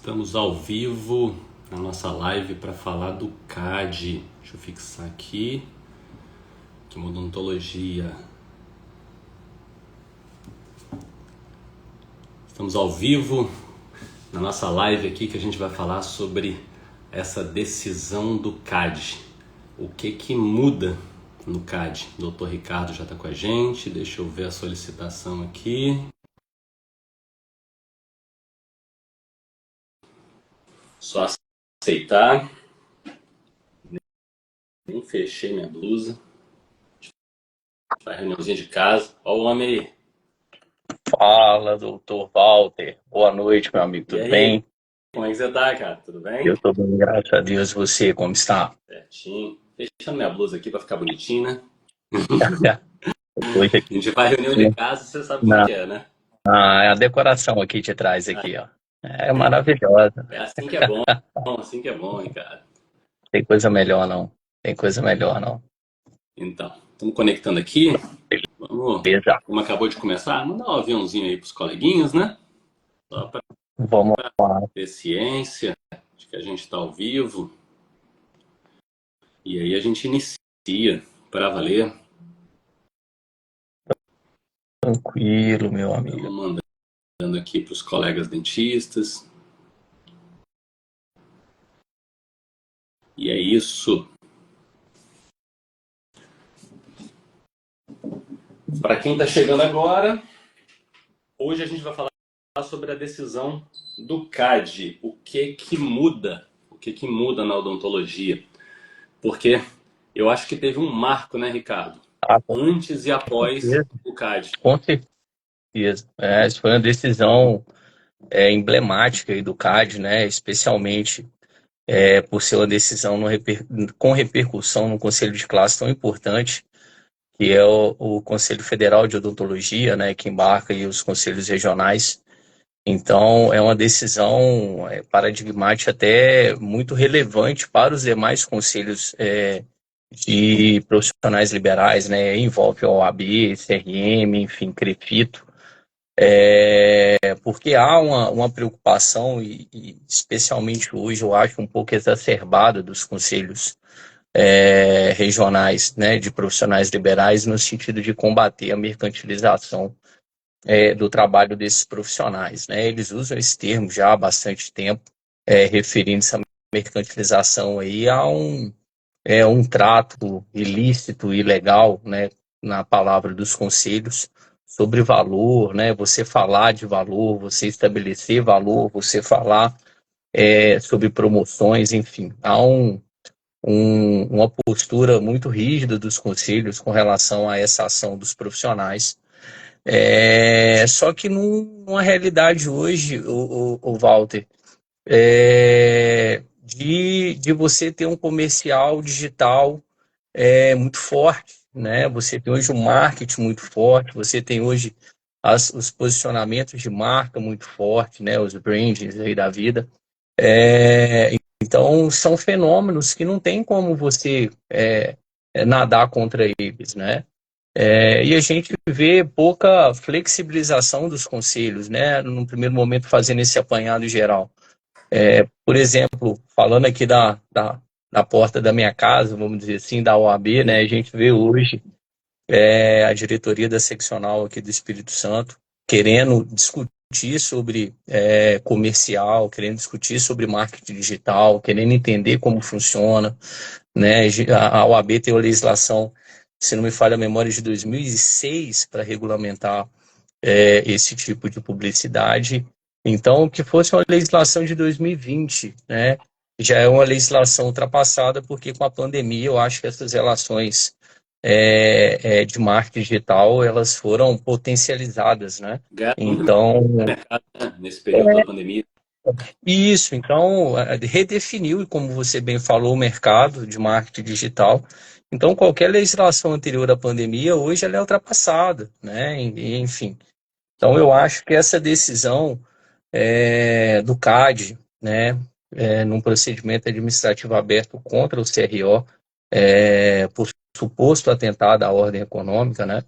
Estamos ao vivo na nossa live para falar do CAD. Deixa eu fixar aqui. Que odontologia. Estamos ao vivo na nossa live aqui que a gente vai falar sobre essa decisão do CAD. O que muda no CAD? O Dr. Ricardo já está com a gente. Deixa eu ver a solicitação aqui. Só aceitar. Nem fechei minha blusa. Faz reuniãozinha de casa. Olha o homem aí. Fala, doutor Walter. Boa noite, meu amigo. Tudo bem? Como é que você tá, cara? Tudo bem? Eu tô bem, graças a Deus. Você, como está? Certinho. Fechando minha blusa aqui pra ficar bonitinho, né? Hoje A gente vai reunião de casa, você sabe como é que é, né? a decoração aqui de trás, aqui, ó. É maravilhosa. É assim que é bom, hein, cara? Tem coisa melhor, não. Tem coisa melhor, não. Então, estamos conectando aqui. Vamos, Beleza. como acabou de começar, mandar um aviãozinho aí pros coleguinhas, né? Só pra Vamos lá. ter ciência de que a gente tá ao vivo. E aí a gente inicia para valer. Tranquilo, meu amigo. Estamos mandando aqui pros colegas dentistas. E é isso. Para quem está chegando agora, hoje a gente vai falar sobre a decisão do CAD. O que muda? O que muda na odontologia? Porque eu acho que teve um marco, né, Ricardo? Antes e após o CAD. Com certeza. Essa foi uma decisão emblemática aí do CAD, né? Especialmente por ser uma decisão com repercussão no Conselho de Classe tão importante, que é o Conselho Federal de Odontologia, né, que embarca aí os conselhos regionais. Então, é uma decisão paradigmática, até muito relevante para os demais conselhos de profissionais liberais, né, envolve a OAB, CRM, enfim, CREFITO, porque há uma preocupação, e especialmente hoje eu acho um pouco exacerbada dos conselhos regionais, né, de profissionais liberais, no sentido de combater a mercantilização do trabalho desses profissionais, né? Eles usam esse termo já há bastante tempo, referindo-se à mercantilização aí a um trato ilícito, ilegal, né, na palavra dos conselhos, sobre valor, né? Você falar de valor, você estabelecer valor, você falar sobre promoções, enfim, há uma postura muito rígida dos conselhos com relação a essa ação dos profissionais. Só que numa realidade hoje, o Walter, de você ter um comercial digital muito forte, né? Você tem hoje um marketing muito forte, você tem hoje os posicionamentos de marca muito forte, né? Os brandings aí da vida. Então, são fenômenos que não tem como você nadar contra eles, né? E a gente vê pouca flexibilização dos conselhos, né? No primeiro momento, fazendo esse apanhado geral. Por exemplo, falando aqui da porta da minha casa, vamos dizer assim, da OAB, né? A gente vê hoje a diretoria da seccional aqui do Espírito Santo querendo discutir sobre comercial, querendo discutir sobre marketing digital, querendo entender como funciona, né? A OAB tem uma legislação, se não me falha a memória, de 2006 para regulamentar esse tipo de publicidade. Então, que fosse uma legislação de 2020, né? Já é uma legislação ultrapassada, porque com a pandemia eu acho que essas relações de marketing digital, elas foram potencializadas, né? Então, nesse período da pandemia. isso, então, redefiniu, como você bem falou, o mercado de marketing digital. Então, qualquer legislação anterior à pandemia, hoje ela é ultrapassada, né? Enfim. Então, eu acho que essa decisão do CAD, né, num procedimento administrativo aberto contra o CRO, por suposto atentado à ordem econômica, né,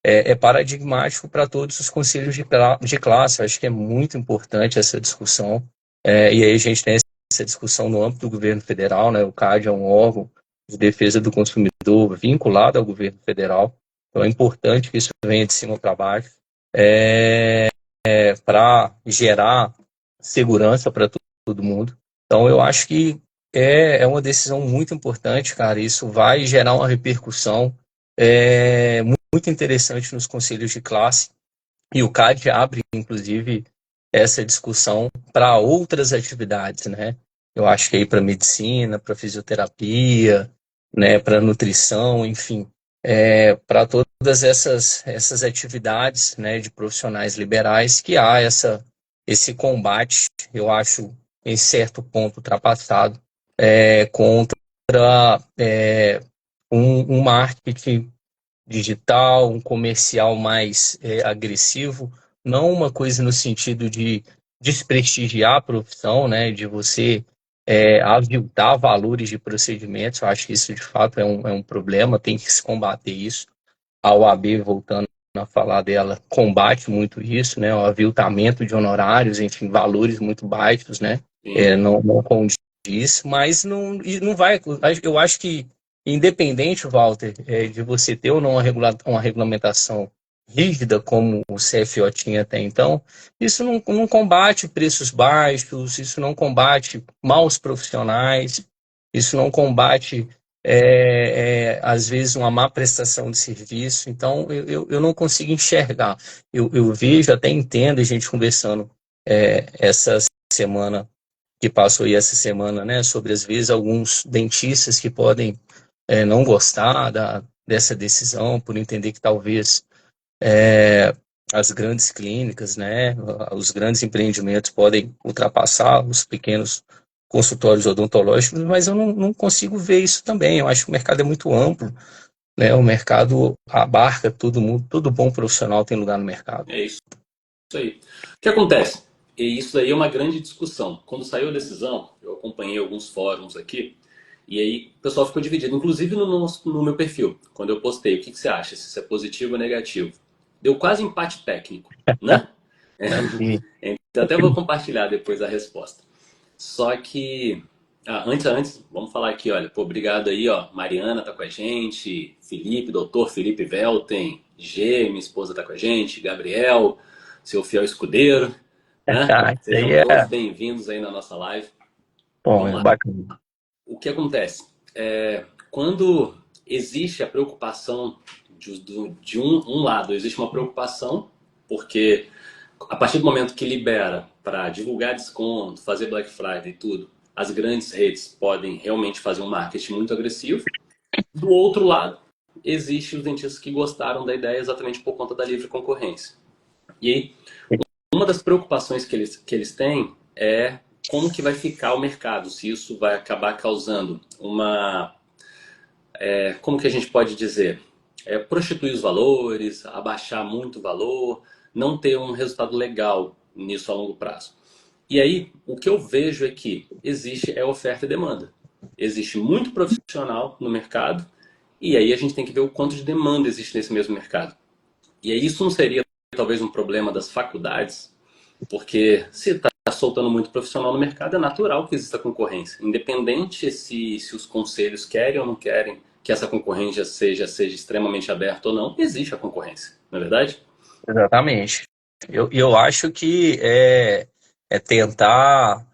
é paradigmático para todos os conselhos de classe. Eu acho que é muito importante essa discussão. E aí a gente tem essa discussão no âmbito do governo federal, né? O CAD é um órgão de defesa do consumidor vinculado ao governo federal, então é importante que isso venha de cima para baixo, para gerar segurança para todo mundo. Então eu acho que é uma decisão muito importante, cara. Isso vai gerar uma repercussão muito interessante nos conselhos de classe. E o CAD abre, inclusive, essa discussão para outras atividades, né? Eu acho que aí para medicina, para fisioterapia, né, para nutrição, enfim, para todas essas atividades, né, de profissionais liberais que há esse combate, eu acho, em certo ponto ultrapassado, contra um marketing digital, um comercial mais agressivo, não uma coisa no sentido de desprestigiar a profissão, né, de você aviltar valores de procedimentos. Eu acho que isso de fato é um problema, tem que se combater isso. A OAB, voltando a falar dela, combate muito isso, né, o aviltamento de honorários, enfim, valores muito baixos, né, não condiz, mas não vai, eu acho que independente, Walter, de você ter ou não uma regulamentação rígida como o CFO tinha até então, isso não combate preços baixos, isso não combate maus profissionais, isso não combate, às vezes, uma má prestação de serviço. Então, eu não consigo enxergar. Eu vejo, até entendo a gente conversando essa semana que passou aí essa semana, né, sobre às vezes alguns dentistas que podem não gostar dessa decisão, por entender que talvez as grandes clínicas, né, os grandes empreendimentos podem ultrapassar os pequenos consultórios odontológicos, mas eu não consigo ver isso também. Eu acho que o mercado é muito amplo, né, o mercado abarca todo mundo, todo bom profissional tem lugar no mercado. É isso aí. O que acontece? E isso aí é uma grande discussão. Quando saiu a decisão, eu acompanhei alguns fóruns aqui, e aí o pessoal ficou dividido, inclusive no meu perfil, quando eu postei, o que você acha, se isso é positivo ou negativo? Deu quase empate técnico, né? Assim, Então até vou compartilhar depois a resposta. Só que, antes, vamos falar aqui, olha, pô, obrigado aí, ó, Mariana tá com a gente, Felipe, doutor Felipe Velten, G, minha esposa tá com a gente, Gabriel, seu fiel escudeiro, né? isso aí Sejam todos bem-vindos aí na nossa live. bom, Vamos é lá. bacana. O que acontece? Quando existe a preocupação de um lado, existe uma preocupação, porque a partir do momento que libera para divulgar desconto, fazer Black Friday e tudo, as grandes redes podem realmente fazer um marketing muito agressivo. Do outro lado, existem os dentistas que gostaram da ideia exatamente por conta da livre concorrência. E aí, uma das preocupações que eles têm é como que vai ficar o mercado, se isso vai acabar causando uma... como que a gente pode dizer? Prostituir os valores, abaixar muito o valor, não ter um resultado legal nisso a longo prazo. E aí, o que eu vejo é que existe oferta e demanda. Existe muito profissional no mercado, e aí a gente tem que ver o quanto de demanda existe nesse mesmo mercado. E aí isso não seria talvez um problema das faculdades, porque se está soltando muito profissional no mercado, é natural que exista concorrência. Independente se os conselhos querem ou não querem que essa concorrência seja extremamente aberta ou não, existe a concorrência, não é verdade? Exatamente. Eu acho que é tentar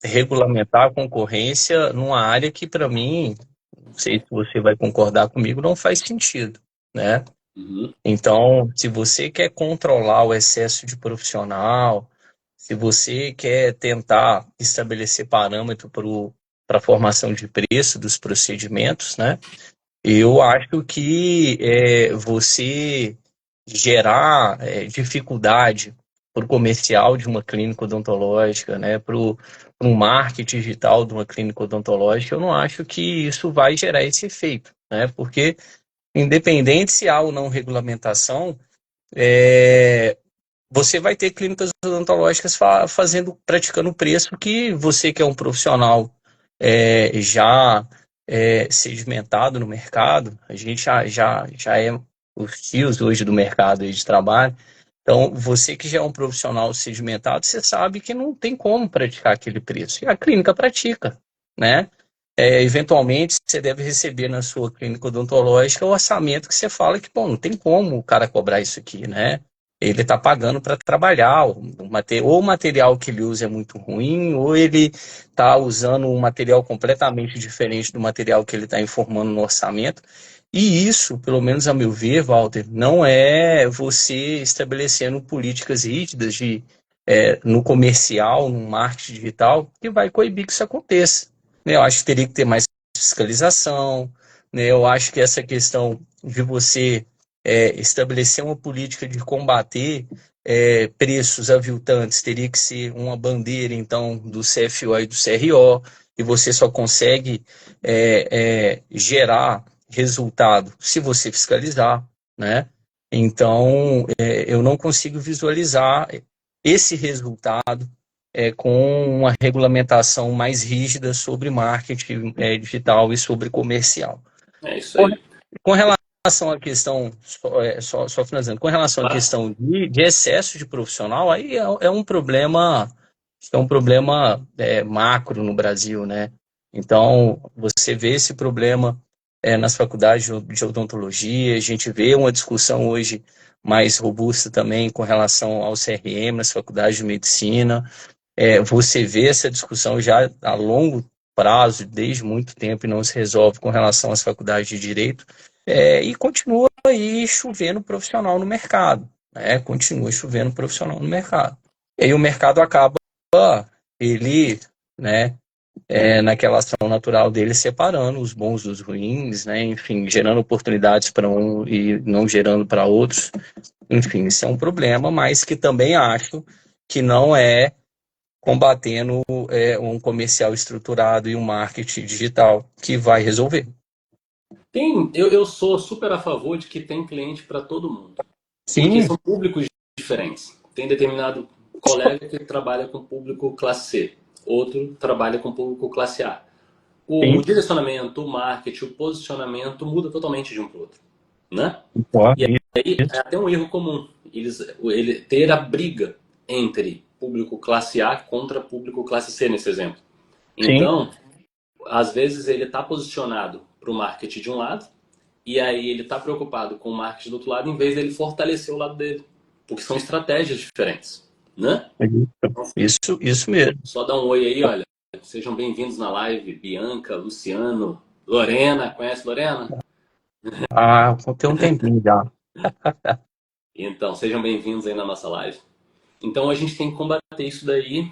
regulamentar a concorrência numa área que, para mim, não sei se você vai concordar comigo, não faz sentido, né? Uhum. Então, se você quer controlar o excesso de profissional, se você quer tentar estabelecer parâmetro para a formação de preço dos procedimentos, né? Eu acho que você gerar dificuldade para o comercial de uma clínica odontológica, né, para um marketing digital de uma clínica odontológica, eu não acho que isso vai gerar esse efeito, né, porque independente se há ou não regulamentação, você vai ter clínicas odontológicas praticando o preço que você que é um profissional já sedimentado no mercado, a gente já é os tios hoje do mercado aí de trabalho, Então, você que já é um profissional sedimentado, você sabe que não tem como praticar aquele preço. E a clínica pratica, né? Eventualmente, você deve receber na sua clínica odontológica o orçamento que você fala que, bom, não tem como o cara cobrar isso aqui, né? Ele está pagando para trabalhar, ou o material que ele usa é muito ruim, ou ele está usando um material completamente diferente do material que ele está informando no orçamento. E isso, pelo menos a meu ver, Walter, não é você estabelecendo políticas rígidas no comercial, no marketing digital, que vai coibir que isso aconteça. Né? Eu acho que teria que ter mais fiscalização, né? Eu acho que essa questão de você estabelecer uma política de combater preços aviltantes teria que ser uma bandeira, então, do CFO e do CRO, e você só consegue gerar resultado se você fiscalizar, né? Então, eu não consigo visualizar esse resultado com uma regulamentação mais rígida sobre marketing digital e sobre comercial. É isso Com, aí. com relação à questão, só finalizando, com relação à Claro. questão de excesso de profissional, aí é um problema macro no Brasil, né? Então, você vê esse problema nas faculdades de odontologia, a gente vê uma discussão hoje mais robusta também com relação ao CRM nas faculdades de medicina. Você vê essa discussão já a longo prazo, desde muito tempo, e não se resolve com relação às faculdades de direito, e continua aí chovendo profissional no mercado, né? Continua chovendo profissional no mercado. E aí o mercado acaba, ele, né, naquela ação natural dele, separando os bons dos ruins, né? Enfim, gerando oportunidades para um e não gerando para outros. Enfim, isso é um problema, mas que também acho que não é combatendo um comercial estruturado e um marketing digital que vai resolver. Eu sou super a favor de que tem cliente para todo mundo, porque Sim, são públicos diferentes. Tem determinado colega que trabalha com público classe C, outro trabalha com público classe A. O sim, direcionamento, o marketing, o posicionamento muda totalmente de um para o outro, né? E concordo. aí é até um erro comum ele ter a briga entre público classe A contra público classe C nesse exemplo. Sim, Então, às vezes ele está posicionado para o marketing de um lado e aí ele está preocupado com o marketing do outro lado em vez dele fortalecer o lado dele, porque são estratégias diferentes, né? isso mesmo. Só dá um oi aí, olha. Sejam bem-vindos na live, Bianca, Luciano, Lorena. Conhece Lorena? Ah, tem um tempinho já. Então, sejam bem-vindos aí na nossa live. Então, a gente tem que combater isso daí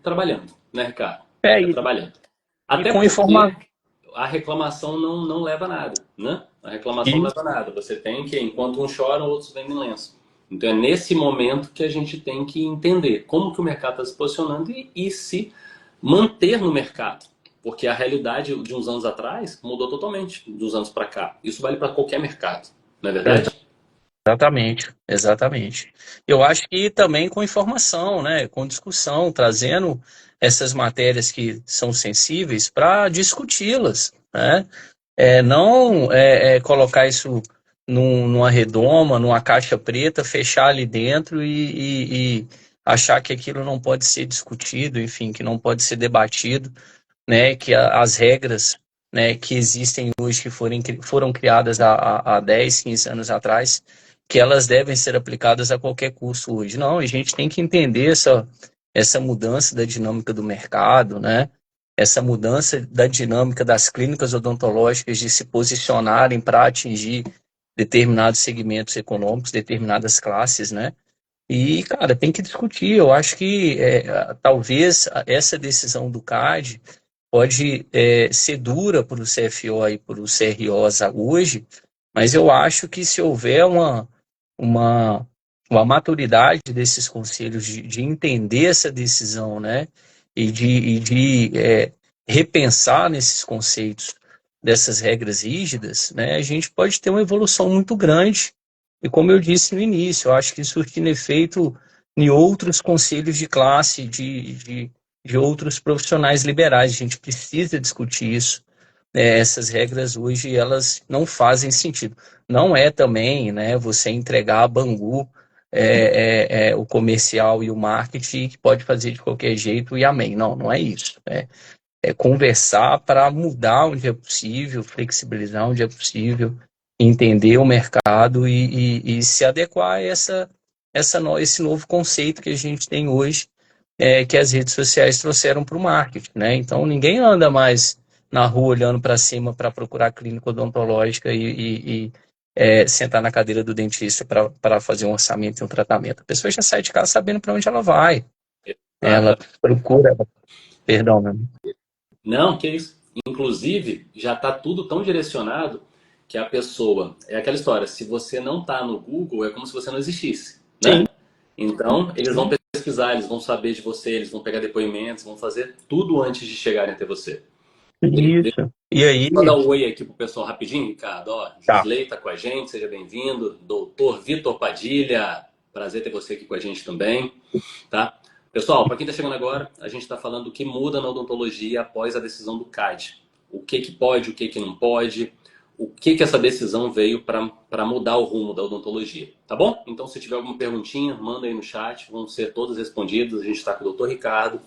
trabalhando, né, Ricardo? É, e, Trabalhando. e Até com informação. porque a reclamação não leva a nada, né? A reclamação não leva a nada. Você tem que, enquanto uns choram, outros vendem lenço. Então, é nesse momento que a gente tem que entender como que o mercado está se posicionando e se manter no mercado. Porque a realidade de uns anos atrás mudou totalmente dos anos para cá. Isso vale para qualquer mercado, não é verdade? Exatamente, exatamente. Eu acho que também com informação, né, com discussão, trazendo essas matérias que são sensíveis para discuti-las, né? Não colocar isso numa redoma, numa caixa preta, fechar ali dentro e achar que aquilo não pode ser discutido, enfim, que não pode ser debatido, né? Que as regras, né, que existem hoje, que foram criadas há 10, 15 anos atrás, que elas devem ser aplicadas a qualquer custo hoje. Não, a gente tem que entender essa mudança da dinâmica do mercado, né? Essa mudança da dinâmica das clínicas odontológicas de se posicionarem para atingir determinados segmentos econômicos, determinadas classes, né? E, cara, tem que discutir. Eu acho que talvez essa decisão do CAD pode ser dura para o CFO e para o CROs hoje, mas eu acho que se houver uma, uma maturidade desses conselhos de entender essa decisão, né, e de repensar nesses conceitos dessas regras rígidas, né, a gente pode ter uma evolução muito grande. E como eu disse no início, eu acho que surtindo efeito em outros conselhos de classe, de outros profissionais liberais. A gente precisa discutir isso. Essas regras hoje elas não fazem sentido. Não é também, né, você entregar a Bangu o comercial e o marketing que pode fazer de qualquer jeito e amém. Não, não é isso. É conversar para mudar onde é possível, flexibilizar onde é possível, entender o mercado e se adequar a esse novo conceito que a gente tem hoje, que as redes sociais trouxeram para o marketing, né? Então, ninguém anda mais na rua olhando para cima para procurar clínica odontológica e sentar na cadeira do dentista para fazer um orçamento e um tratamento. A pessoa já sai de casa sabendo para onde ela vai. Ela Exato. procura, perdão, né? Não, que isso. Inclusive, já está tudo tão direcionado que a pessoa. É aquela história, se você não está no Google, é como se você não existisse, Sim, né? Então, eles vão sim. pesquisar, eles vão saber de você, eles vão pegar depoimentos, vão fazer tudo antes de chegarem até você. Isso. E aí, Só dar um oi aqui pro pessoal rapidinho, Ricardo. Ó, tá. Jusley tá com a gente, seja bem-vindo. Doutor Vitor Padilha, prazer ter você aqui com a gente também, tá? Pessoal, para quem está chegando agora, a gente está falando do que muda na odontologia após a decisão do CAD. O que que pode, o que que não pode, o que que essa decisão veio para mudar o rumo da odontologia, tá bom? Então, se tiver alguma perguntinha, manda aí no chat, vão ser todas respondidas. A gente está com o doutor Ricardo,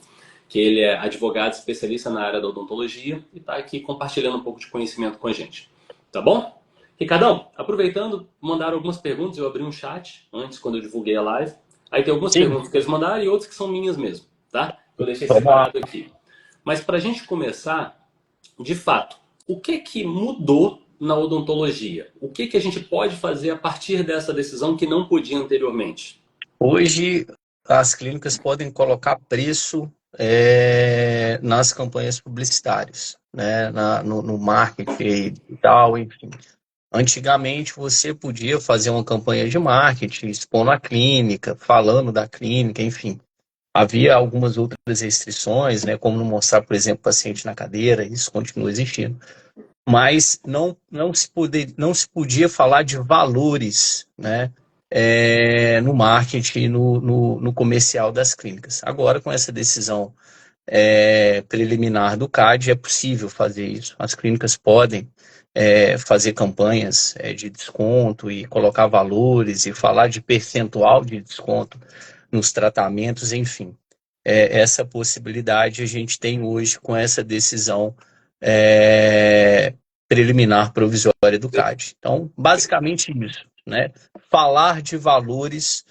que ele é advogado especialista na área da odontologia e está aqui compartilhando um pouco de conhecimento com a gente. Tá bom? Ricardão, aproveitando, mandaram algumas perguntas, eu abri um chat antes, quando eu divulguei a live. Aí tem algumas Sim, perguntas que eles mandaram e outras que são minhas mesmo, tá? Eu deixei toma. separado aqui. Mas para a gente começar, de fato, o que que mudou na odontologia? O que que a gente pode fazer a partir dessa decisão que não podia anteriormente? Hoje, as clínicas podem colocar preço nas campanhas publicitárias, né? No marketing e tal, enfim. Antigamente, você podia fazer uma campanha de marketing, expondo a clínica, falando da clínica, enfim. Havia algumas outras restrições, né? Como não mostrar, por exemplo, paciente na cadeira, isso continua existindo. Mas não se podia falar de valores, né, no marketing, no comercial das clínicas. Agora, com essa decisão preliminar do CAD, é possível fazer isso. As clínicas podem fazer campanhas de desconto e colocar valores e falar de percentual de desconto nos tratamentos, enfim. Essa possibilidade a gente tem hoje com essa decisão é, preliminar provisória do CAD. Então, basicamente isso, né? Falar de valores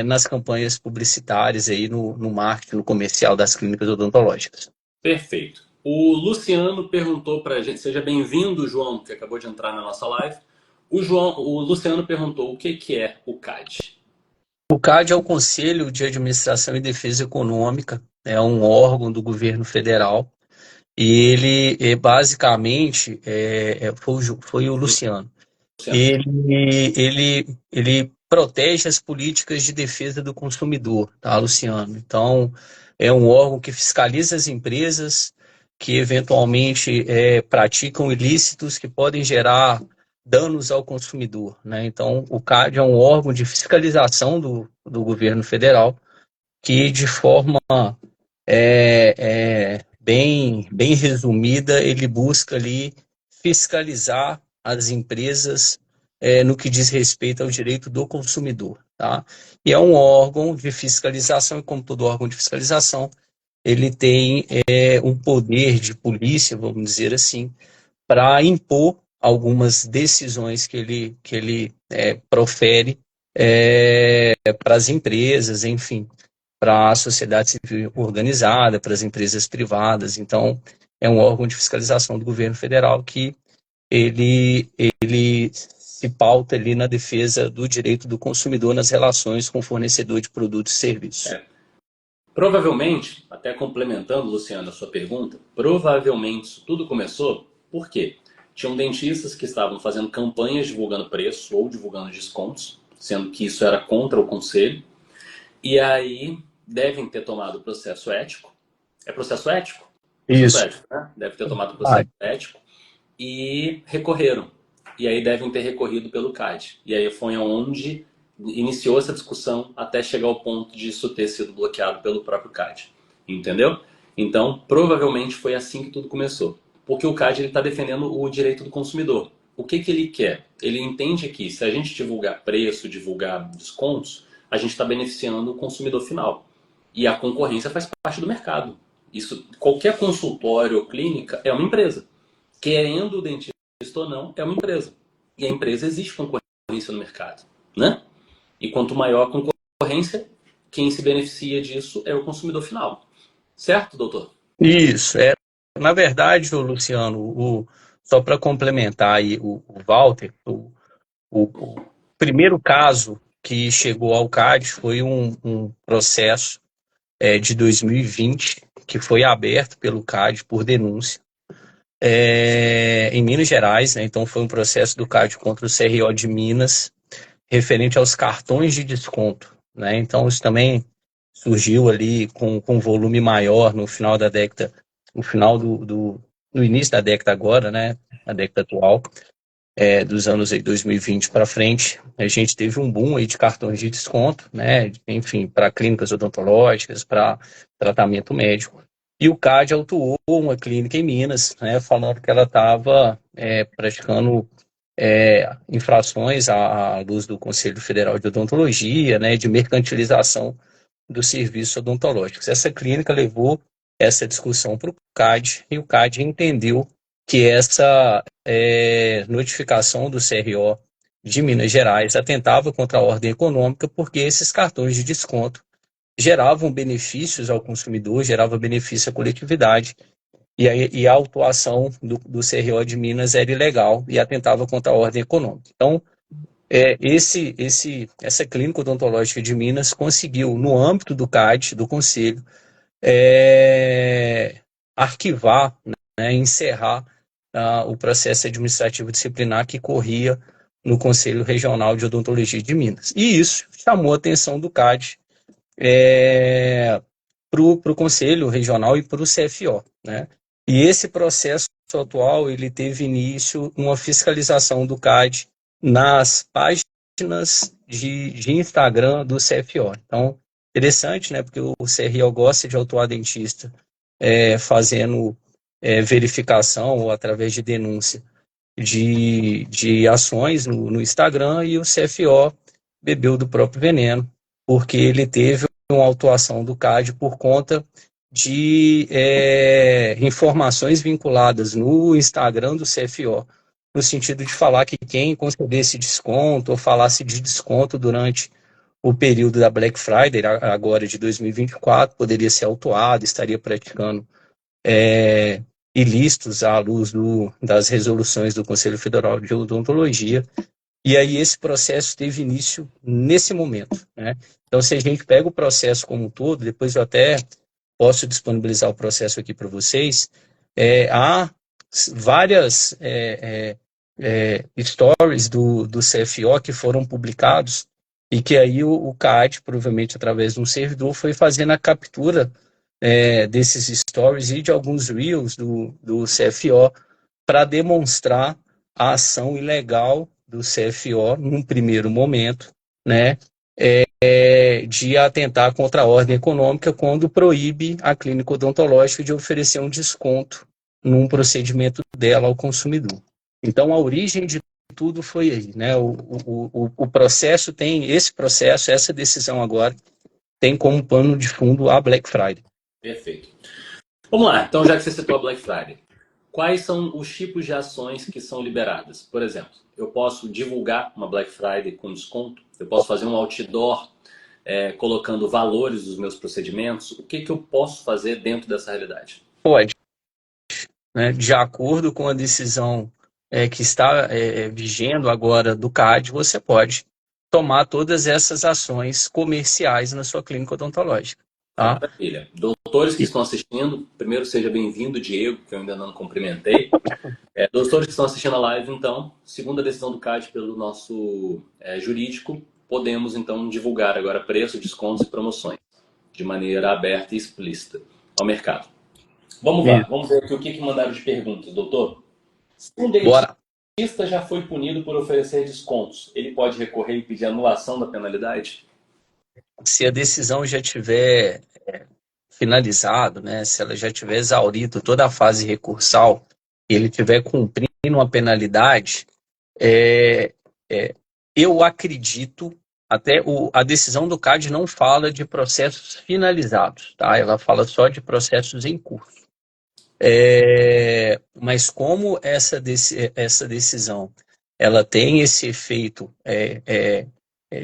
nas campanhas publicitárias aí no marketing, no comercial das clínicas odontológicas. Perfeito. O Luciano perguntou para a gente, seja bem-vindo, João, que acabou de entrar na nossa live. O Luciano perguntou o que que é o CAD. O CAD é o Conselho de Administração e Defesa Econômica, é um órgão do governo federal. E ele, basicamente, foi o Luciano. Luciano. Ele protege as políticas de defesa do consumidor, tá, Luciano? Então, é um órgão que fiscaliza as empresas que eventualmente praticam ilícitos que podem gerar danos ao consumidor, né? Então, o CAD é um órgão de fiscalização do governo federal que, de forma bem resumida, ele busca ali fiscalizar as empresas no que diz respeito ao direito do consumidor, tá? E é um órgão de fiscalização, e como todo órgão de fiscalização, ele tem um poder de polícia, vamos dizer assim, para impor algumas decisões que ele profere para as empresas, enfim, para a sociedade civil organizada, para as empresas privadas. Então, é um órgão de fiscalização do governo federal que ele se pauta ali na defesa do direito do consumidor nas relações com o fornecedor de produtos e serviços. Provavelmente, até complementando, Luciano, a sua pergunta, provavelmente isso tudo começou por quê? Tinham dentistas que estavam fazendo campanhas divulgando preço ou divulgando descontos, sendo que isso era contra o conselho, e aí devem ter tomado o processo ético. É processo ético? Processo Isso. ético, né? Deve ter tomado o processo ético e recorreram. E aí devem ter recorrido pelo CAD. E aí foi onde iniciou essa discussão até chegar ao ponto de isso ter sido bloqueado pelo próprio CAD. Entendeu? Então, provavelmente foi assim que tudo começou. Porque o CAD está defendendo o direito do consumidor. o que que ele quer? Ele entende que se a gente divulgar preço, divulgar descontos, a gente está beneficiando o consumidor final. E a concorrência faz parte do mercado. Isso, qualquer consultório ou clínica é uma empresa. Querendo o dentista ou não, é uma empresa. E a empresa existe concorrência no mercado, né? E quanto maior a concorrência, quem se beneficia disso é o consumidor final. Certo, doutor? Isso, na verdade, Luciano, só para complementar aí o Walter, o primeiro caso que chegou ao CAD foi um processo de 2020, que foi aberto pelo CAD por denúncia, em Minas Gerais, né? Então foi um processo do CAD contra o CRO de Minas, referente aos cartões de desconto, né? Então isso também surgiu ali com volume maior no final da década, no final no início da década agora, né? A década atual, dos anos aí 2020 para frente, a gente teve um boom aí de cartões de desconto, né? Enfim, para clínicas odontológicas, para tratamento médico. E o CAD autuou uma clínica em Minas, né? Falando que ela estava praticando infrações à luz do Conselho Federal de Odontologia, né? De mercantilização dos serviços odontológicos. Essa clínica levou essa discussão para o CAD e o CAD entendeu que essa notificação do CRO de Minas Gerais atentava contra a ordem econômica, porque esses cartões de desconto geravam benefícios ao consumidor, geravam benefício à coletividade, e a autuação do CRO de Minas era ilegal e atentava contra a ordem econômica. Então, essa clínica odontológica de Minas conseguiu, no âmbito do CAD, do Conselho, arquivar, né, encerrar o processo administrativo disciplinar que corria no Conselho Regional de Odontologia de Minas. E isso chamou a atenção do CAD para o Conselho Regional e para o CFO, né? E esse processo atual, ele teve início uma fiscalização do CAD nas páginas de Instagram do CFO. Então, interessante, né? Porque o CRO gosta de autuar dentista fazendo verificação ou através de denúncia de ações no Instagram, e o CFO bebeu do próprio veneno, porque ele teve uma autuação do CAD por conta de informações vinculadas no Instagram do CFO, no sentido de falar que quem concedesse desconto ou falasse de desconto durante o período da Black Friday, agora de 2024, poderia ser autuado, estaria praticando ilícitos à luz das resoluções do Conselho Federal de Odontologia. E aí esse processo teve início nesse momento, né? Então, se a gente pega o processo como um todo, depois eu até posso disponibilizar o processo aqui para vocês, há várias stories do CFO que foram publicados e que aí o CAD, provavelmente através de um servidor, foi fazendo a captura desses stories e de alguns reels do CFO para demonstrar a ação ilegal do CFO num primeiro momento, né, de atentar contra a ordem econômica quando proíbe a clínica odontológica de oferecer um desconto num procedimento dela ao consumidor. Então, a origem de tudo foi aí, né? O processo tem, esse processo, essa decisão agora, tem como pano de fundo a Black Friday. Perfeito. Vamos lá, então já que você citou a Black Friday, quais são os tipos de ações que são liberadas? Por exemplo, eu posso divulgar uma Black Friday com desconto, eu posso fazer um outdoor colocando valores dos meus procedimentos. O que eu posso fazer dentro dessa realidade? Pode, né? De acordo com a decisão que está vigendo agora do CAD, você pode tomar todas essas ações comerciais na sua clínica odontológica. Tá? Maravilha. Doutores que estão assistindo, primeiro seja bem-vindo, Diego, que eu ainda não cumprimentei. Doutores que estão assistindo a live, então, segundo a decisão do CAD pelo nosso jurídico, podemos então divulgar agora preços, descontos e promoções de maneira aberta e explícita ao mercado. Vamos lá, vamos ver aqui o que mandaram de perguntas, doutor. Se um dentista já foi punido por oferecer descontos, ele pode recorrer e pedir anulação da penalidade? Se a decisão já tiver finalizado, né, se ela já tiver exaurido toda a fase recursal e ele tiver cumprindo uma penalidade, É, é, eu acredito, a decisão do CAD não fala de processos finalizados, tá? Ela fala só de processos em curso. Mas como essa decisão ela tem esse efeito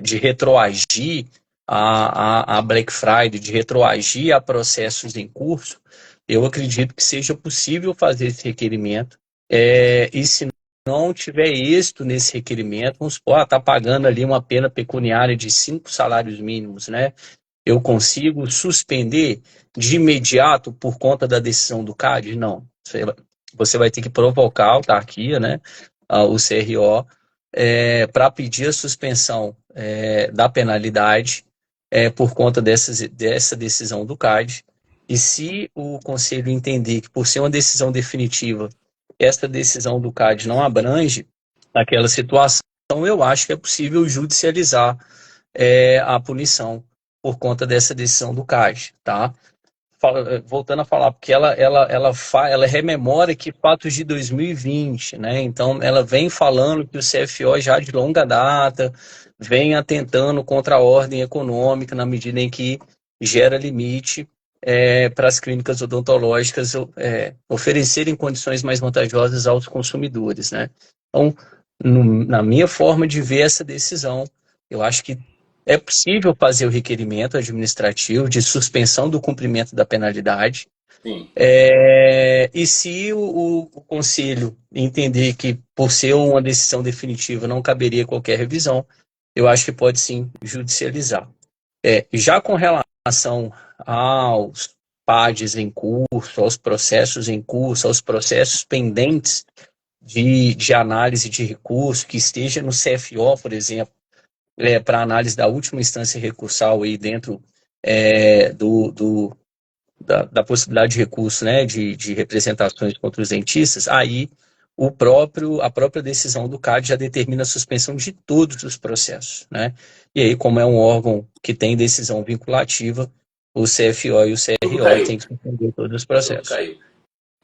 de retroagir a Black Friday, de retroagir a processos em curso, eu acredito que seja possível fazer esse requerimento. E se não tiver êxito nesse requerimento, vamos supor, está pagando ali uma pena pecuniária de 5 salários mínimos, né? Eu consigo suspender de imediato por conta da decisão do CAD? Não. Você vai ter que provocar a autarquia, né, o CRO, para pedir a suspensão da penalidade por conta dessa decisão do CAD. E se o Conselho entender que, por ser uma decisão definitiva, essa decisão do CAD não abrange aquela situação, eu acho que é possível judicializar a punição por conta dessa decisão do CAD, tá? Voltando a falar, porque ela rememora que fatos de 2020, né? Então, ela vem falando que o CFO já de longa data vem atentando contra a ordem econômica na medida em que gera limite para as clínicas odontológicas oferecerem condições mais vantajosas aos consumidores, né? Então, na minha forma de ver essa decisão, eu acho que é possível fazer o requerimento administrativo de suspensão do cumprimento da penalidade. Sim. E se o Conselho entender que, por ser uma decisão definitiva, não caberia qualquer revisão, eu acho que pode sim judicializar. Já com relação aos PADs em curso, aos processos em curso, aos processos pendentes de análise de recurso, que esteja no CFO, por exemplo, para análise da última instância recursal aí dentro da possibilidade de recurso, né, de representações contra os dentistas, aí a própria decisão do CAD já determina a suspensão de todos os processos, né? E aí, como é um órgão que tem decisão vinculativa, o CFO e o CRO têm que suspender todos os processos. Tudo caiu.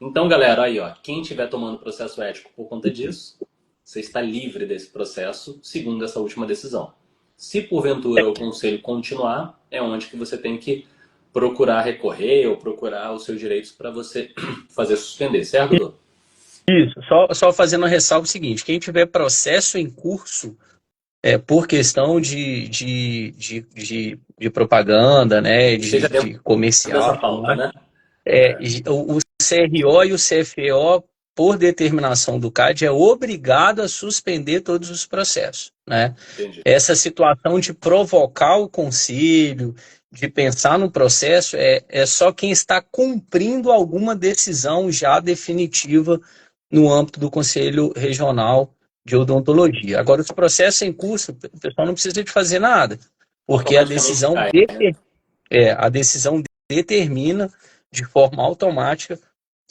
Então, galera, aí, ó, quem estiver tomando processo ético por conta disso, você está livre desse processo, segundo essa última decisão. Se porventura o conselho continuar, é onde que você tem que procurar recorrer ou procurar os seus direitos para você fazer suspender, certo, doutor? Isso, só fazendo a ressalva o seguinte, quem tiver processo em curso por questão de propaganda, né, de comercial, dessa pauta, né? o CRO e o CFO, por determinação do CAD, é obrigado a suspender todos os processos, né? Entendi. Essa situação de provocar o conselho, de pensar no processo, é só quem está cumprindo alguma decisão já definitiva no âmbito do Conselho Regional de Odontologia. Agora, os processos em curso, o pessoal não precisa de fazer nada, porque a decisão determina de forma automática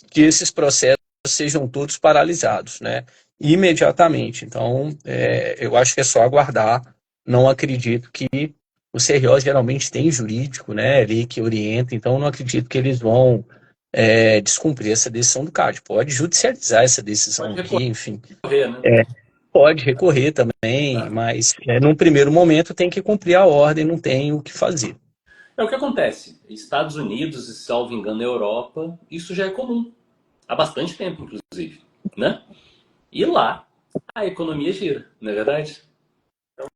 que esses processos sejam todos paralisados, né? Imediatamente. Então, eu acho que é só aguardar. Não acredito que o CRO geralmente tem jurídico, né, ali que orienta, então não acredito que eles vão descumprir essa decisão do CAD. Pode judicializar essa decisão aqui, enfim. Né? Pode recorrer também, mas num primeiro momento tem que cumprir a ordem, não tem o que fazer. É o que acontece. Estados Unidos e, salvo engano, Europa, isso já é comum. Há bastante tempo, inclusive. Né? E lá, a economia gira, não é verdade? Então,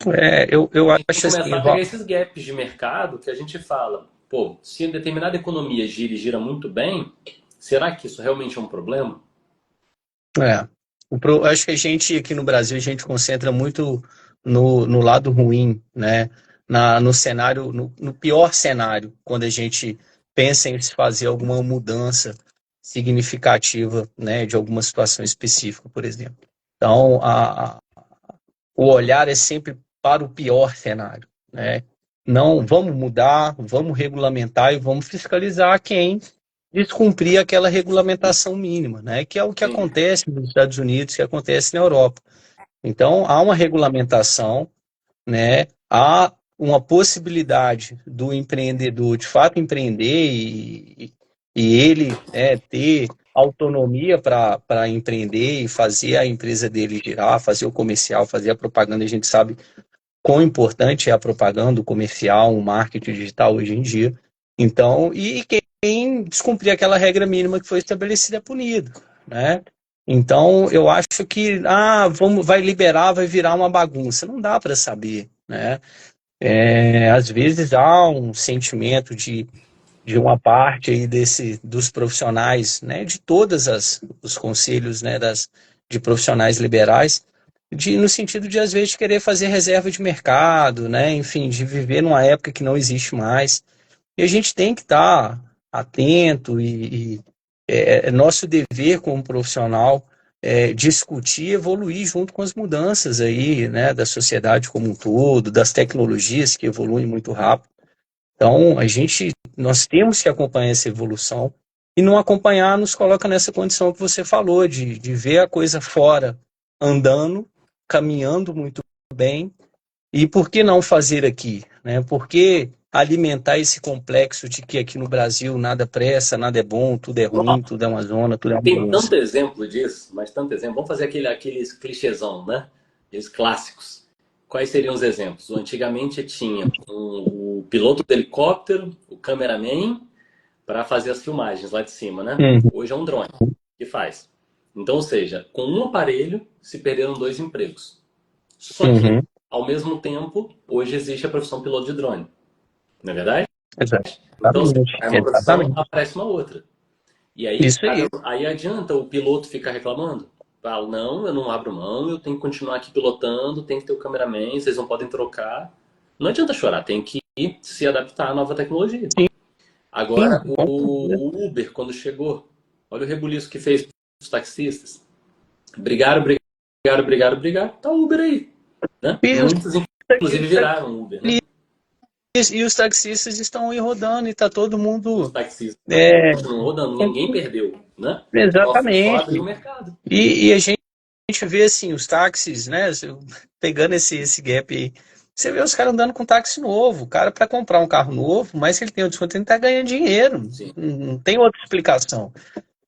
eu a gente acho tem que começar assim, a pegar esses gaps de mercado que a gente fala, pô, se determinada economia gira e gira muito bem, será que isso realmente é um problema? Acho que a gente aqui no Brasil, a gente concentra muito no lado ruim, né? No cenário, no pior cenário, quando a gente pensa em se fazer alguma mudança significativa, né, de alguma situação específica, por exemplo. Então, o olhar é sempre para o pior cenário, né? Não, vamos mudar, vamos regulamentar e vamos fiscalizar quem descumprir aquela regulamentação mínima, né? Que é o que acontece nos Estados Unidos, que acontece na Europa. Então, há uma regulamentação, né? Há uma possibilidade do empreendedor, de fato, empreender e ele ter autonomia para empreender e fazer a empresa dele girar, fazer o comercial, fazer a propaganda. A gente sabe quão importante é a propaganda, o comercial, o marketing digital hoje em dia. Então, e quem descumprir aquela regra mínima que foi estabelecida é punido, né? Então, eu acho que vai liberar, vai virar uma bagunça. Não dá para saber, né? Às vezes há um sentimento de uma parte aí dos profissionais, né, de todas os conselhos, né, de profissionais liberais, no sentido de, às vezes, querer fazer reserva de mercado, né, enfim, de viver numa época que não existe mais. E a gente tem que estar atento é nosso dever como profissional discutir e evoluir junto com as mudanças aí, né, da sociedade como um todo, das tecnologias que evoluem muito rápido. Então, nós temos que acompanhar essa evolução e não acompanhar nos coloca nessa condição que você falou, de ver a coisa fora andando, caminhando muito bem, e por que não fazer aqui, né? Por que alimentar esse complexo de que aqui no Brasil nada presta, nada é bom, tudo é ruim, tudo é uma zona, tudo é uma Tem bagunça. tanto exemplo disso, mas tanto exemplo. Vamos fazer aqueles clichêzão, né? Aqueles clássicos. Quais seriam os exemplos? Antigamente tinha o piloto do helicóptero, o cameraman, para fazer as filmagens lá de cima, né? Uhum, Hoje é um drone que faz. Então, ou seja, com um aparelho se perderam 2 empregos. Só que, uhum, ao mesmo tempo, hoje existe a profissão piloto de drone. Não é verdade? Então, se exatamente, sai uma profissão, exatamente. aparece uma outra. E aí, Isso aí. aí adianta o piloto ficar reclamando? Fala, não, eu não abro mão, eu tenho que continuar aqui pilotando, tem que ter o cameraman, vocês não podem trocar. Não adianta chorar, tem que se adaptar à nova tecnologia. Sim, Agora, com certeza. o Uber, quando chegou, olha o rebuliço que fez para os taxistas. Brigaram. Tá o Uber aí. Né? E os, Muitos, e inclusive, os viraram Uber. Né? E os taxistas estão aí rodando e está todo Os mundo. taxistas É, continuam rodando, ninguém perdeu. Né? Só abriu o exatamente. mercado. E a gente vê assim, os táxis, né? Pegando esse gap aí. Você vê os caras andando com táxi novo. O cara, para comprar um carro novo, mais que ele tenha o desconto, ele está ganhando dinheiro. Sim. Não tem outra explicação.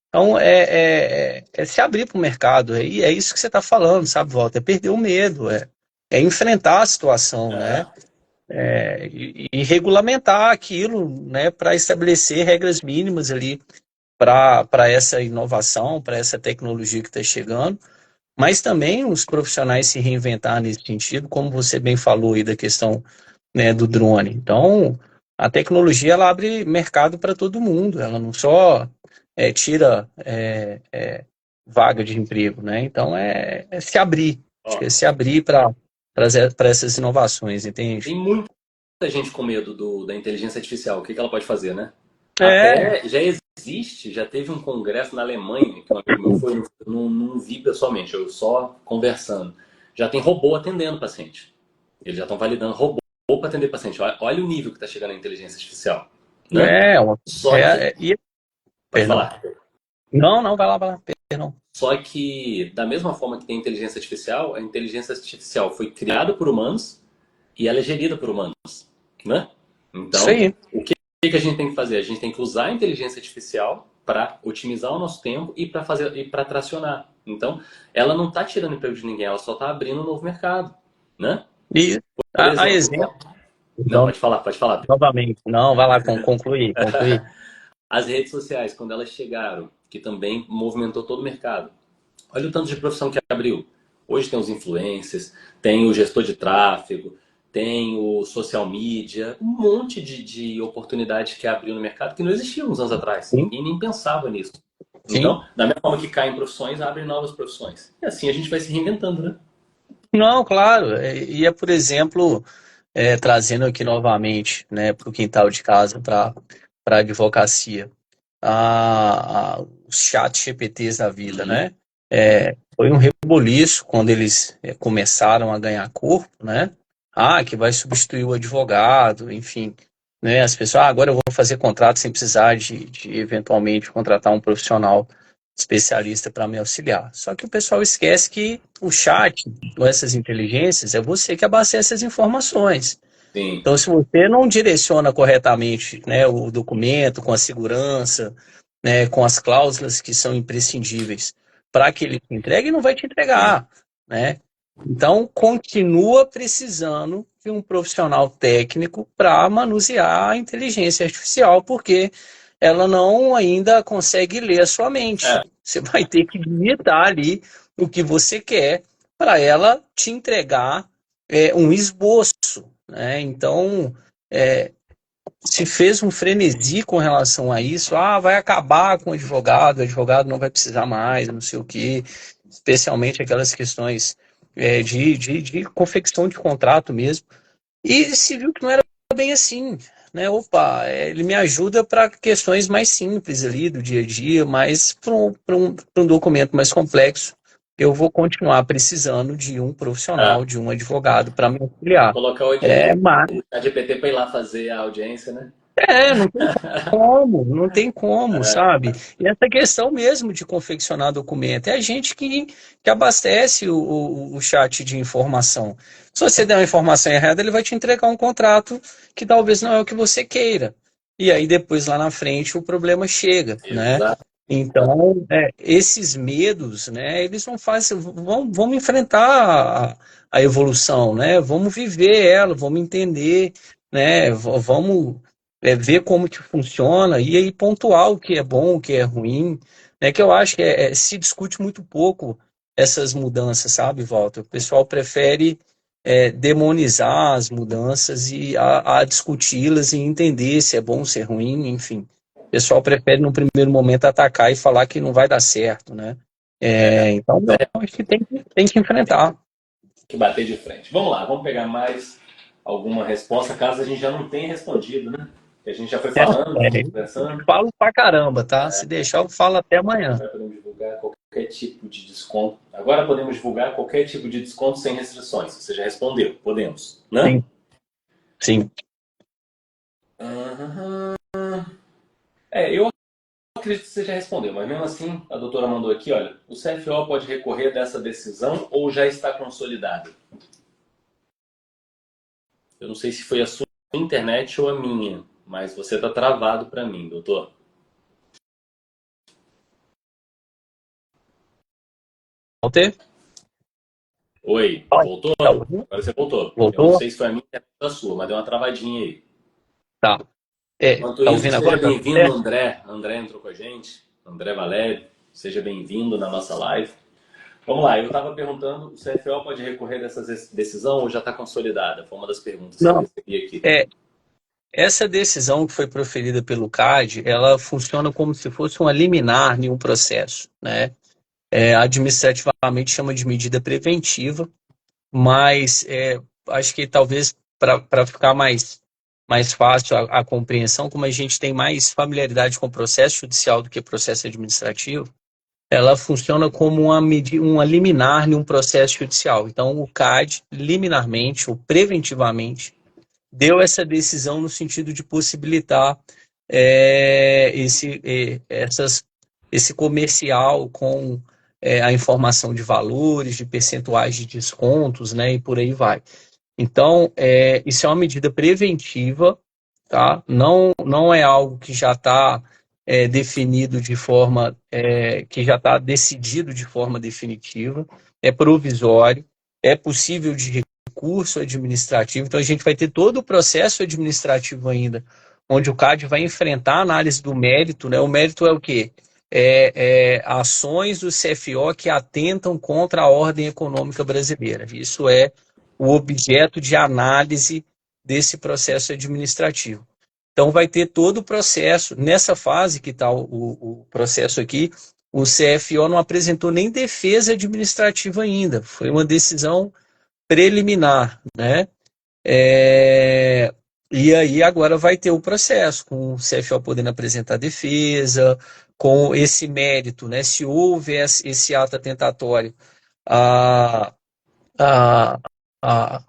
Então, é se abrir para o mercado. É isso que você está falando, sabe, Walter? É perder o medo, é enfrentar a situação, né? É. E regulamentar aquilo, né, para estabelecer regras mínimas ali para essa inovação, para essa tecnologia que está chegando, mas também os profissionais se reinventar nesse sentido, como você bem falou aí da questão, né, do drone. Então, a tecnologia ela abre mercado para todo mundo, ela não só tira vaga de emprego, né? Então, é se abrir, acho que é Ó, se abrir para essas inovações, entende? tem muita gente com medo da inteligência artificial. O que ela pode fazer, né? É, Até já existe, já teve um congresso na Alemanha, que um amigo meu foi, não vi pessoalmente, eu só conversando. Já tem robô atendendo paciente. Eles já estão validando robô para atender paciente. Olha o nível que está chegando a inteligência artificial, né? é, uma- Só que, pode perdão. falar. Não, vai lá, perdão. Só que, da mesma forma que tem inteligência artificial, a inteligência artificial foi criada por humanos e ela é gerida por humanos, né? Isso Então, aí. o que a gente tem que fazer? A gente tem que usar a inteligência artificial para otimizar o nosso tempo e para fazer e para tracionar. Então, ela não está tirando emprego de ninguém, ela só está abrindo um novo mercado, né? E Por a exemplo, exemplo, não, então, pode falar. novamente, não, vai lá, concluir. As redes sociais, quando elas chegaram, que também movimentou todo o mercado. Olha o tanto de profissão que abriu. Hoje tem os influencers, tem o gestor de tráfego, tem o social media, um monte de oportunidades que abriu no mercado que não existiam uns anos atrás. Sim, Ninguém nem pensava nisso. sim. Então, da mesma forma que caem profissões, abrem novas profissões. E assim a gente vai se reinventando, né? Não, claro. Por exemplo, trazendo aqui novamente, né, para o quintal de casa, para a advocacia, os chat GPTs da vida, Uhum. né? Foi um reboliço quando eles começaram a ganhar corpo, né? Que vai substituir o advogado, enfim, né? As pessoas, agora eu vou fazer contrato sem precisar de eventualmente contratar um profissional especialista para me auxiliar. Só que o pessoal esquece que o chat, ou essas inteligências, é você que abastece as informações. Sim. Então, se você não direciona corretamente, né, o documento com a segurança, né, com as cláusulas que são imprescindíveis para que ele te entregue, não vai te entregar, né? Então, continua precisando de um profissional técnico para manusear a inteligência artificial, porque ela não ainda consegue ler a sua mente. Você vai ter que digitar ali o que você quer para ela te entregar um esboço, né? Então, se fez um frenesi com relação a isso, vai acabar com o advogado não vai precisar mais, não sei o quê, especialmente aquelas questões de confecção de contrato mesmo. E se viu que não era bem assim, né? Opa, ele me ajuda para questões mais simples ali do dia a dia, mas para um documento mais complexo, eu vou continuar precisando de um profissional, de um advogado para me auxiliar. Colocar o Mas ChatGPT para ir lá fazer a audiência, né? não tem não tem como, sabe? E essa questão mesmo de confeccionar documento, é a gente que abastece o chat de informação. Se você der uma informação errada, ele vai te entregar um contrato que talvez não é o que você queira. E aí depois lá na frente o problema chega, né? Exato. Então, esses medos, né, eles não fazem, vamos enfrentar a evolução, né? Vamos viver ela, vamos entender, né? Vamos ver como que funciona e aí pontuar o que é bom, o que é ruim, né? Que eu acho que se discute muito pouco essas mudanças, sabe, Walter? O pessoal prefere demonizar as mudanças e a discuti-las e entender se é bom, se é ruim, enfim. O pessoal prefere, no primeiro momento, atacar e falar que não vai dar certo, né? Então, eu acho que tem que enfrentar. Que bater de frente. Vamos lá, vamos pegar mais alguma resposta, caso a gente já não tenha respondido, né? Que a gente já foi falando, conversando. Falo pra caramba, tá? Se deixar, eu falo até amanhã. Agora podemos divulgar qualquer tipo de desconto. Agora podemos divulgar qualquer tipo de desconto sem restrições. Você já respondeu. Podemos, né? Sim. Eu acredito que você já respondeu, mas mesmo assim, a doutora mandou aqui, olha, o CFO pode recorrer dessa decisão ou já está consolidado? Eu não sei se foi a sua internet ou a minha, mas você está travado para mim, doutor. Walter? Oi, voltou? Agora você voltou. Voltou? Eu não sei se foi a minha internet ou a sua, mas deu uma travadinha aí. Tá. Enquanto Tá isso, ouvindo seja agora? bem-vindo, André. André entrou com a gente. André Valério, seja bem-vindo na nossa live. Vamos lá, eu estava perguntando, o CFO pode recorrer dessa decisão ou já está consolidada? Foi uma das perguntas que eu recebi aqui. Essa decisão que foi proferida pelo CAD, ela funciona como se fosse uma liminar em um processo, né? Administrativamente chama de medida preventiva, mas acho que talvez para ficar mais fácil a compreensão, como a gente tem mais familiaridade com o processo judicial do que processo administrativo, ela funciona como uma liminar em um processo judicial. Então, o CAD, liminarmente ou preventivamente, deu essa decisão no sentido de possibilitar esse comercial com a informação de valores, de percentuais de descontos, né, e por aí vai. Então, isso é uma medida preventiva, tá? Não é algo que já está definido de forma, que já está decidido de forma definitiva, é provisório, é possível de recurso administrativo, então a gente vai ter todo o processo administrativo ainda, onde o CAD vai enfrentar a análise do mérito, né? O mérito é o quê? Ações do CFO que atentam contra a ordem econômica brasileira. Isso é o objeto de análise desse processo administrativo. Então, vai ter todo o processo. Nessa fase que está o processo aqui, o CFO não apresentou nem defesa administrativa ainda. Foi uma decisão preliminar, né? E aí agora vai ter o processo, com o CFO podendo apresentar defesa, com esse mérito, né? Se houve esse ato atentatório a, a,